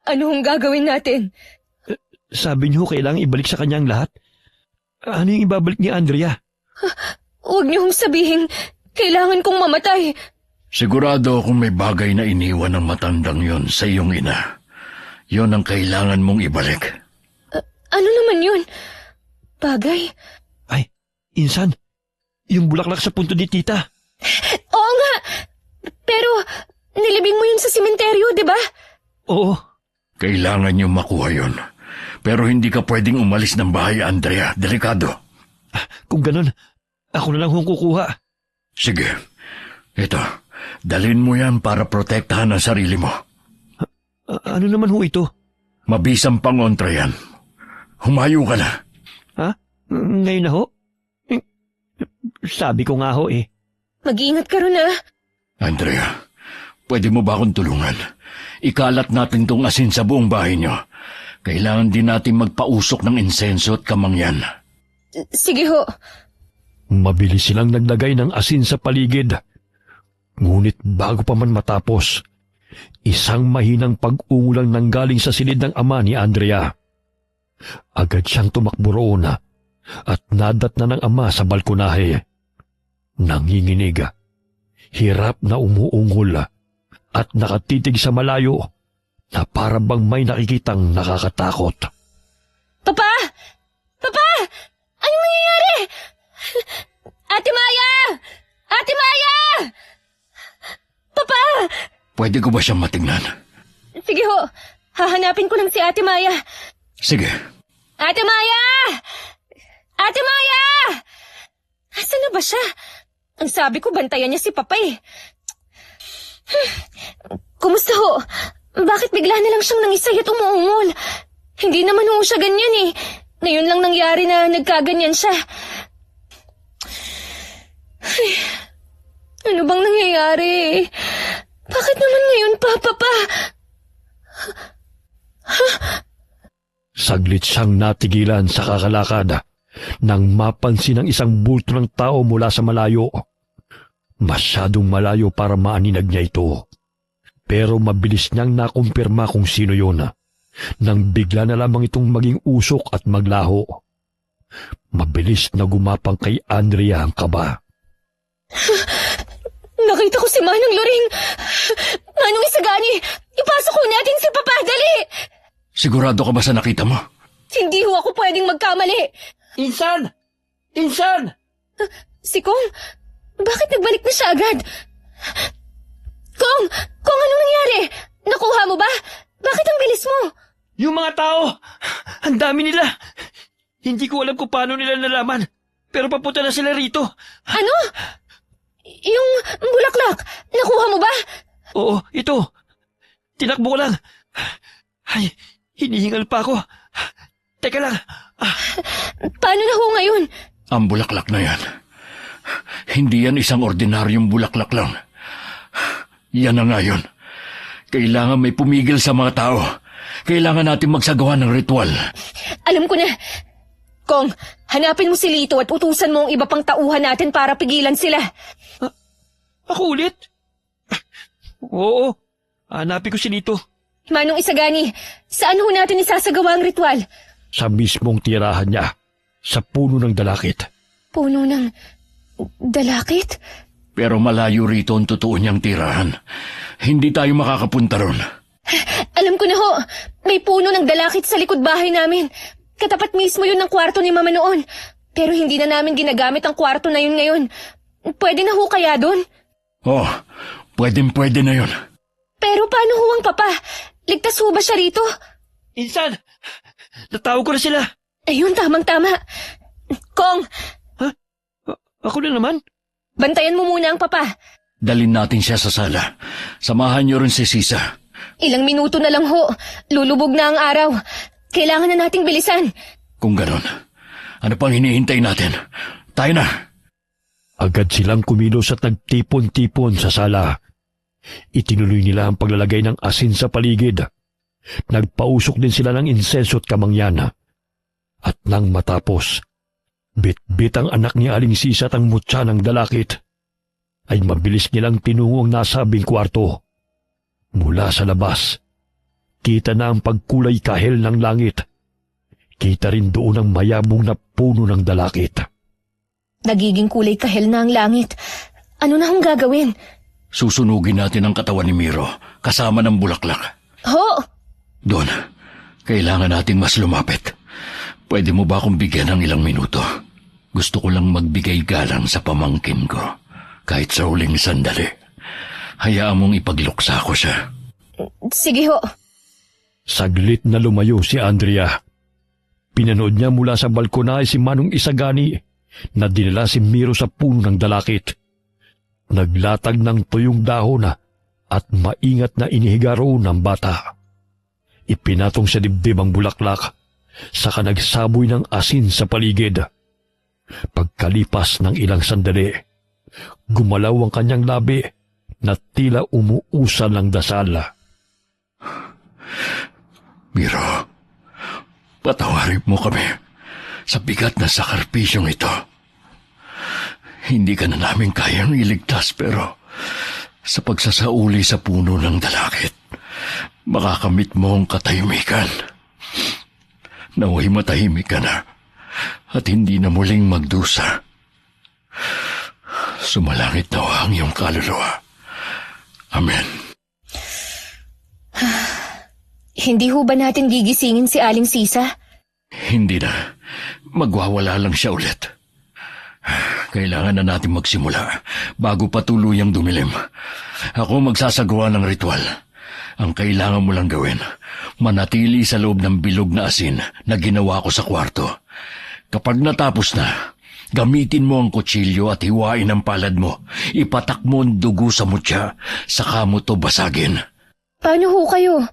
Ano ang gagawin natin? Sabi niyo kailangang ibalik sa kanya ang lahat? Ano yung ibabalik ni Andrea? Huwag niyo hong sabihin, kailangan kong mamatay. Sigurado akong may bagay na iniwan ng matandang yon sa iyong ina. Yon ang kailangan mong ibalik. Ano naman yun? Bagay? Ay, Insan, yung bulaklak sa punto ni tita. Oo nga! Pero, nilibing mo yun sa simenteryo, di ba? Oo. Kailangan niyo makuha yon. Pero hindi ka pwedeng umalis ng bahay, Andrea. Delikado. Kung ganun, ako na lang hong kukuha. Sige. Ito, dalhin mo yan para protektahan ang sarili mo. Ano naman ho ito? Mabisang pangontra yan. Humayo ka na. Ha? Ngayon na ho? Sabi ko nga ho eh. Mag-iingat ka ron, ah. Andrea, pwede mo ba akong tulungan? Ikalat natin tong asin sa buong bahay niyo. Kailangan din natin magpausok ng insenso at kamangyan. Sige ho. Mabilis silang naglagay ng asin sa paligid. Ngunit bago pa man matapos, isang mahinang pag-ungulang nanggaling sa silid ng ama ni Andrea. Agad siyang tumakbo roon at nadatnan ng ama sa balkonahe. Nanginginig, hirap na umuungol at nakatitig sa malayo na parang bang may nakikitang nakakatakot. Papa! Papa! Anong nangyayari? Ate Maya! Ate Maya! Papa! Pwede ko ba siyang matingnan? Hahanapin ko lang si Ate Maya. Sige. Ate Maya! Ate Maya! Asan na ba siya? Ang sabi ko, bantayan niya si Papa eh. Kumusta ho? Bakit bigla na lang siyang nangisay at umuungol? Hindi naman ho siya ganyan eh. Ngayon lang nangyari na nagkaganyan siya. Ay, ano bang nangyayari? Bakit naman ngayon pa, Papa? Saglit siyang natigilan sa kakalakad nang mapansin ang isang bulto ng tao mula sa malayo. Masyadong malayo para maaninag niya ito. Pero mabilis niyang nakumpirma kung sino yun nang bigla na lamang itong maging usok at maglaho. Mabilis na gumapang kay Andrea ang kaba. Nakita ko si Manong Loring. Manong Isagani, ipasok ko natin si Papa, dali! Sigurado ka ba sa nakita mo? Hindi ho ako pwedeng magkamali. Insan! Insan! Si Kong, bakit nagbalik na siya agad? Kong, anong nangyari? Nakuha mo ba? Bakit ang bilis mo? Yung mga tao! Ang dami nila! Hindi ko alam kung paano nila nalaman. Pero papunta na sila rito. Ano? Yung bulaklak, nakuha mo ba? Oo, ito. Tinakbo ko lang. Ay, hinihingal pa ako. Teka lang. Paano na ho ngayon? Ang bulaklak na yan. Hindi yan isang ordinaryong bulaklak lang. Yan na nga yun. Kailangan may pumigil sa mga tao. Kailangan natin magsagawa ng ritual. Alam ko na. Kong, hanapin mo si Lito at utusan mo ang iba pang tauhan natin para pigilan sila. Ako ulit? Oo, hanapin ko si Lito. Manong Isagani, saan ho natin isasagawa ang ritual? Sa mismong tirahan niya, sa puno ng dalakit. Puno ng dalakit? Pero malayo rito ang totoo niyang tirahan. Hindi tayo makakapunta ron. Alam ko na ho, may puno ng dalakit sa likod bahay namin. Katapat mismo yun ng kwarto ni Mama noon. Pero hindi na namin ginagamit ang kwarto na yun ngayon. Pwede na ho kaya doon? Oh, pwede na yun. Pero paano ho ang Papa? Ligtas ho ba siya rito? Insan! Natawag ko na sila. Ayun, tamang-tama. Kong, Ako na naman? bantayan mo muna ang Papa. Dalin natin siya sa sala. Samahan niyo rin si Sisa. Ilang minuto na lang ho. Lulubog na ang araw. Kailangan na nating bilisan. Kung ganon, ano pang hinihintay natin? Tayo na! Agad silang kumilos at nagtipon-tipon sa sala. Itinuloy nila ang paglalagay ng asin sa paligid. Nagpausok din sila ng insenso at kamangyan. At nang matapos, bit-bit ang anak ni Aling Sisa at ang mutya ng dalakit, ay mabilis nilang tinungo ang nasabing kwarto. Mula sa labas, kita na ang pagkulay kahel ng langit. Kita rin doon ang mayabong na puno ng dalakit. Nagiging kulay kahel na ang langit. Ano na hong gagawin? Susunugin natin ang katawan ni Miro, kasama ng bulaklak. Ho! Doon, kailangan nating mas lumapit. Pwede mo ba akong bigyan ng ilang minuto? Gusto ko lang magbigay galang sa pamangkin ko, kahit sa huling sandali. Hayaan mong ipagluksa ko siya. Sige ho. Saglit na lumayo si Andrea. Pinanood niya mula sa balkonahe si Manong Isagani na dinala si Miro sa puno ng dalakit. Naglatag ng tuyong dahon at maingat na inihiga roon ng bata. Ipinatong sa dibdib ang bulaklak, saka nagsaboy ng asin sa paligid. Pagkalipas ng ilang sandali, gumalaw ang kanyang labi na tila umuusal ng dasal. Miro, patawarin mo kami sa bigat na sakripisyong ito. Hindi ka na namin kayang iligtas pero sa pagsasauli sa puno ng dalakit, makakamit mo ang katahimikan. Naway matahimik ka na at hindi na muling magdusa. Sumalangit nawa ang iyong kaluluwa. Amen. Hindi ho ba natin gigisingin si Aling Sisa? Hindi na. Magwawala lang siya ulit. Kailangan na natin magsimula bago pa tuluyang dumilim. Ako magsasagawa ng ritual. Ang kailangan mo lang gawin, manatili sa loob ng bilog na asin na ginawa ko sa kwarto. Kapag natapos na, gamitin mo ang kutsilyo at hiwain ang palad mo. Ipatak mo ang dugo sa mutya, saka mo to basagin. Paano ho kayo?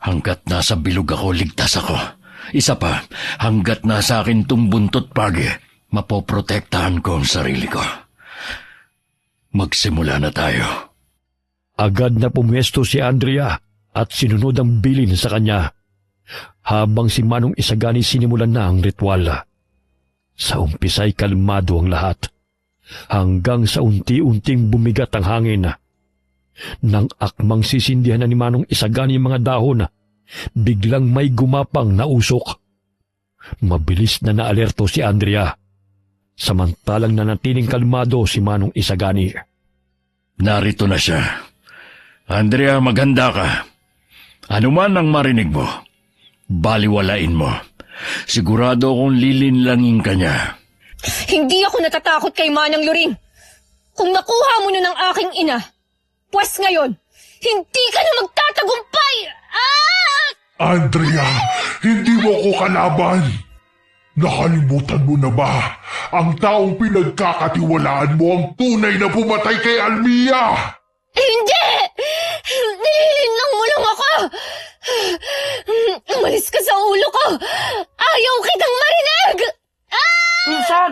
Hanggat nasa bilog ako, ligtas ako. Isa pa, hanggat nasa akin tong buntot pagi, mapoprotektahan ko ang sarili ko. Magsimula na tayo. Agad na pumwesto si Andrea at sinunod ang bilin sa kanya. Habang si Manong Isagani sinimulan na ang ritual. Sa umpisa'y kalmado ang lahat, hanggang sa unti-unting bumigat ang hangin. Nang akmang sisindihan na ni Manong Isagani ang mga dahon, biglang may gumapang na usok. Mabilis na naalerto si Andrea, samantalang nanatiling kalmado si Manong Isagani. Narito na siya. Andrea, maghanda ka. Ano man ang marinig mo, baliwalain mo. Sigurado akong lilinlangin ka niya. Hindi ako natatakot kay Manang Luring. Kung nakuha mo na ng aking ina, pues ngayon, hindi ka na magtatagumpay! Ah! Andrea, hindi mo ko kalaban. Nakalimutan mo na ba? Ang taong pinagkakatiwalaan mo ang tunay na pumatay kay Almia! Hindi! Nililinlang mo lang ako! Umalis ka sa ulo ko! Ayaw kitang marinig! Insan!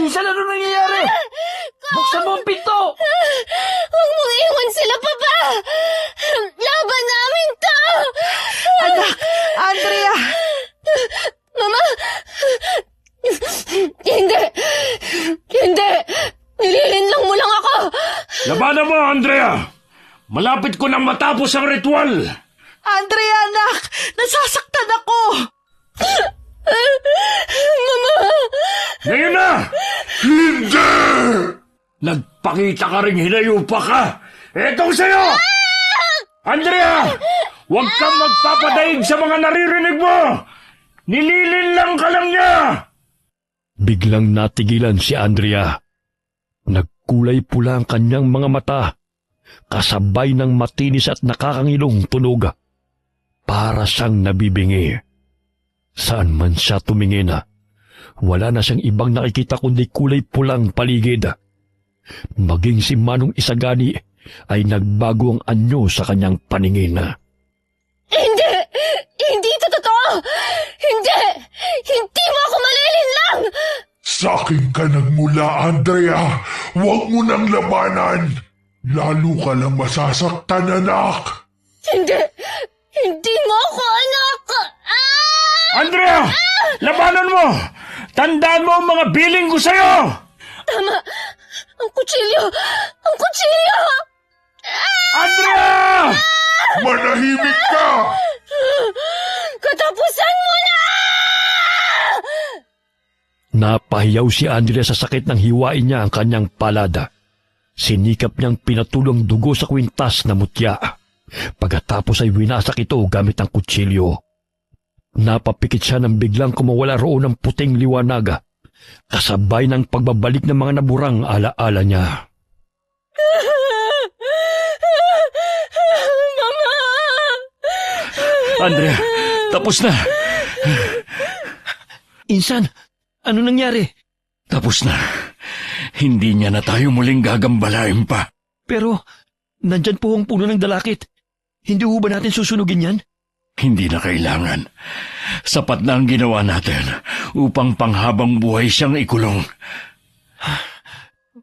Insan, ano nangyayari? Buksan mo ang pinto! Huwag mong iwan sila, Papa! Laban namin to! Anak, Andrea! Mama! Hindi! Hindi! Nililinlang mo lang ako! Labanan mo, Andrea! Malapit ko nang matapos ang ritual! Andrea, anak! Nasasaktan ako! Mama! Ngayon na! Hindi! Nagpakita ka ring hinayupa ka! Etong sa'yo! Andrea! Huwag kang magpapadaig sa mga naririnig mo! Nililinlang ka lang niya! Biglang natigilan si Andrea. Nagkulay pula ang kanyang mga mata, kasabay ng matinis at nakakangilong tunog. Para siyang nabibingi. Saan man siya tumingin, wala na siyang ibang nakikita kundi kulay pulang paligid. Maging si Manong Isagani ay nagbago ang anyo sa kanyang paningin. Hindi! Hindi ito totoo! Hindi! Hindi mo ako malilinlang! Sa akin ka nagmula, Andrea. Huwag mo nang labanan. Lalo ka lang masasaktan, anak. Hindi! Hindi mo ako anak! Ah! Andrea! Labanan mo! Tandaan mo ang mga biling ko sa'yo! Tama! Ang kutsilyo! Ang kutsilyo! Andrea! Manahimik ka! Katapusan mo na! Napahiyaw si Andrea sa sakit ng hiwain niya ang kanyang palada. Sinikap niyang pinatulong dugo sa kwintas na mutya. Pagkatapos ay winasak ito gamit ang kutsilyo. Napapikit siya nang biglang kumawala roon ng puting liwanag, kasabay ng pagbabalik ng mga naburang alaala niya. Mama! Andrea, tapos na! Insan, ano nangyari? Tapos na. Hindi niya na tayo muling gagambalain pa. Pero, nandyan po ang puno ng dalakit. Hindi ho ba natin susunugin yan? Hindi na kailangan. Sapat na ang ginawa natin upang panghabang buhay siyang ikulong.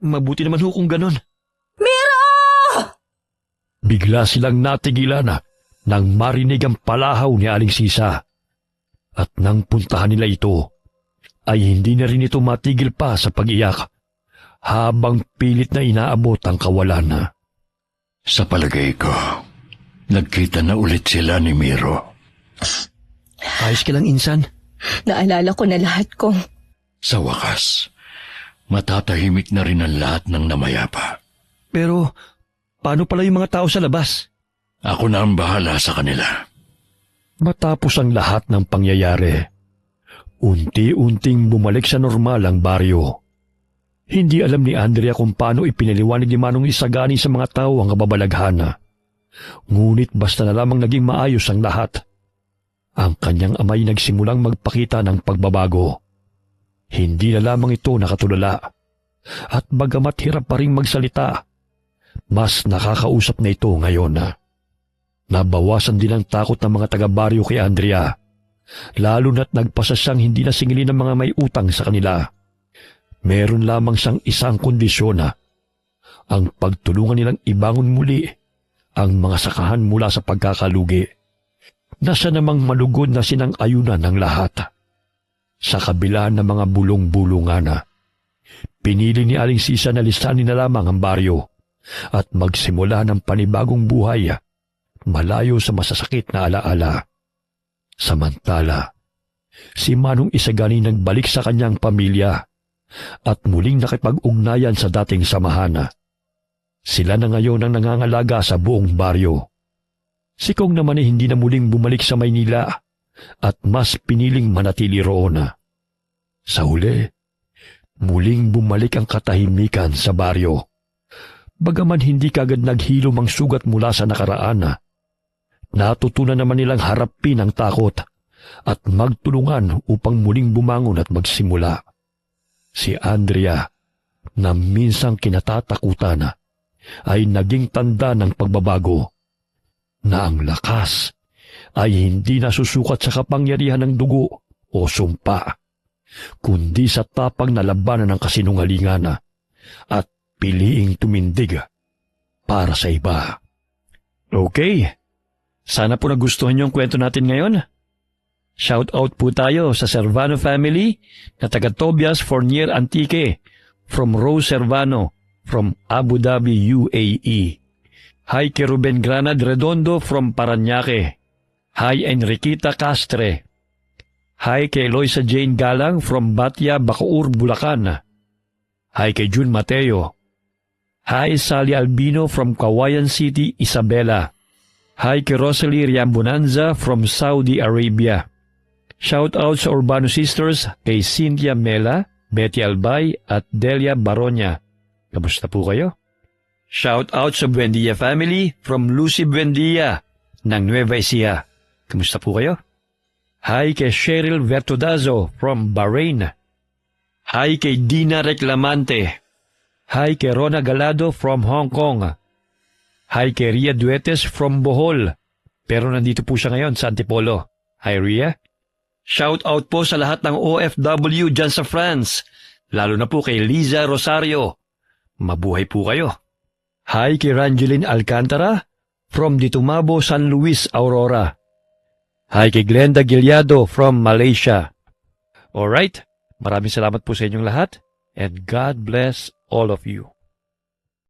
Mabuti naman ho kung ganon. Bigla silang natigilan nang marinig ang palahaw ni Aling Sisa. At nang puntahan nila ito, ay hindi na rin ito matigil pa sa pag-iyak habang pilit na inaabot ang kawalan. Sa palagay ko, nagkita na ulit sila ni Miro. Ayos ka lang, Insan. Naalala ko na lahat ko. Sa wakas, matatahimik na rin ang lahat ng namayapa. Pero, paano pala yung mga tao sa labas? Ako na ang bahala sa kanila. Matapos ang lahat ng pangyayari, unti-unting bumalik sa normal ang baryo. Hindi alam ni Andrea kung paano ipinaliwanag ni Manong Isagani sa mga tao ang kababalaghan. Ngunit basta na lamang naging maayos ang lahat. Ang kanyang amay nagsimulang magpakita ng pagbabago. Hindi na lamang ito nakatulala. At bagamat hirap pa rin magsalita, mas nakakausap na ito ngayon. Nabawasan din ang takot ng mga taga-baryo kay Andrea, lalo na't nagpasa siyang hindi na singilin ng mga may utang sa kanila. Meron lamang siyang isang kondisyon, ang pagtulungan nilang ibangon muli ang mga sakahan mula sa pagkakalugi, na siya namang malugod na sinang-ayunan ng lahat. Sa kabila ng mga bulong-bulungan, pinili ni Aling Sisa na lisanin na lamang ang baryo at magsimula ng panibagong buhay malayo sa masasakit na alaala. Samantala, si Manong Isagani nagbalik sa kanyang pamilya at muling nakipag-ugnayan sa dating samahan. Sila na ngayon ang nangangalaga sa buong baryo. Si Kong naman ay hindi na muling bumalik sa Maynila at mas piniling manatili roon. Sa huli, muling bumalik ang katahimikan sa baryo. Bagaman hindi kagad naghilom ang sugat mula sa nakaraan, natutunan naman nilang harapin ang takot at magtulungan upang muling bumangon at magsimula. Si Andrea, na minsang kinatatakutan, ay naging tanda ng pagbabago, na ang lakas ay hindi nasusukat sa kapangyarihan ng dugo o sumpa, kundi sa tapang na labanan ng kasinungalingan at piliing tumindig para sa iba. Okay. Sana po nagustuhan niyo ang kwento natin ngayon. Shout out po tayo sa Servano family na taga Tobias Fournier Antique from Rose Servano from Abu Dhabi, UAE. Hi kay Ruben Granad Redondo from Parañaque. Hi Enriquita Castre. Hi kay Eloisa Jane Galang from Batya, Bacoor, Bulacan. Hi kay June Mateo. Hi Sally Albino from Kawayan City, Isabela. Hi kay Rosalie Riambonanza from Saudi Arabia. Shout out sa Urbano Sisters kay Cynthia Mela, Betty Albay at Delia Baronia. Kamusta po kayo? Shout out sa Buendia family from Lucy Buendia ng Nueva Ecija. Kamusta po kayo? Hi kay Cheryl Vertudazo from Bahrain. Hi kay Dina Reclamante. Hi kay Rona Galado from Hong Kong. Hi kay Ria Duetes from Bohol. Pero nandito po siya ngayon sa Antipolo. Hi Ria. Shout out po sa lahat ng OFW dyan sa France. Lalo na po kay Liza Rosario. Mabuhay po kayo. Hi kay Rangeline Alcantara from Ditumabo, San Luis, Aurora. Hi kay Glenda Gilyado from Malaysia. Alright, maraming salamat po sa inyong lahat and God bless all of you.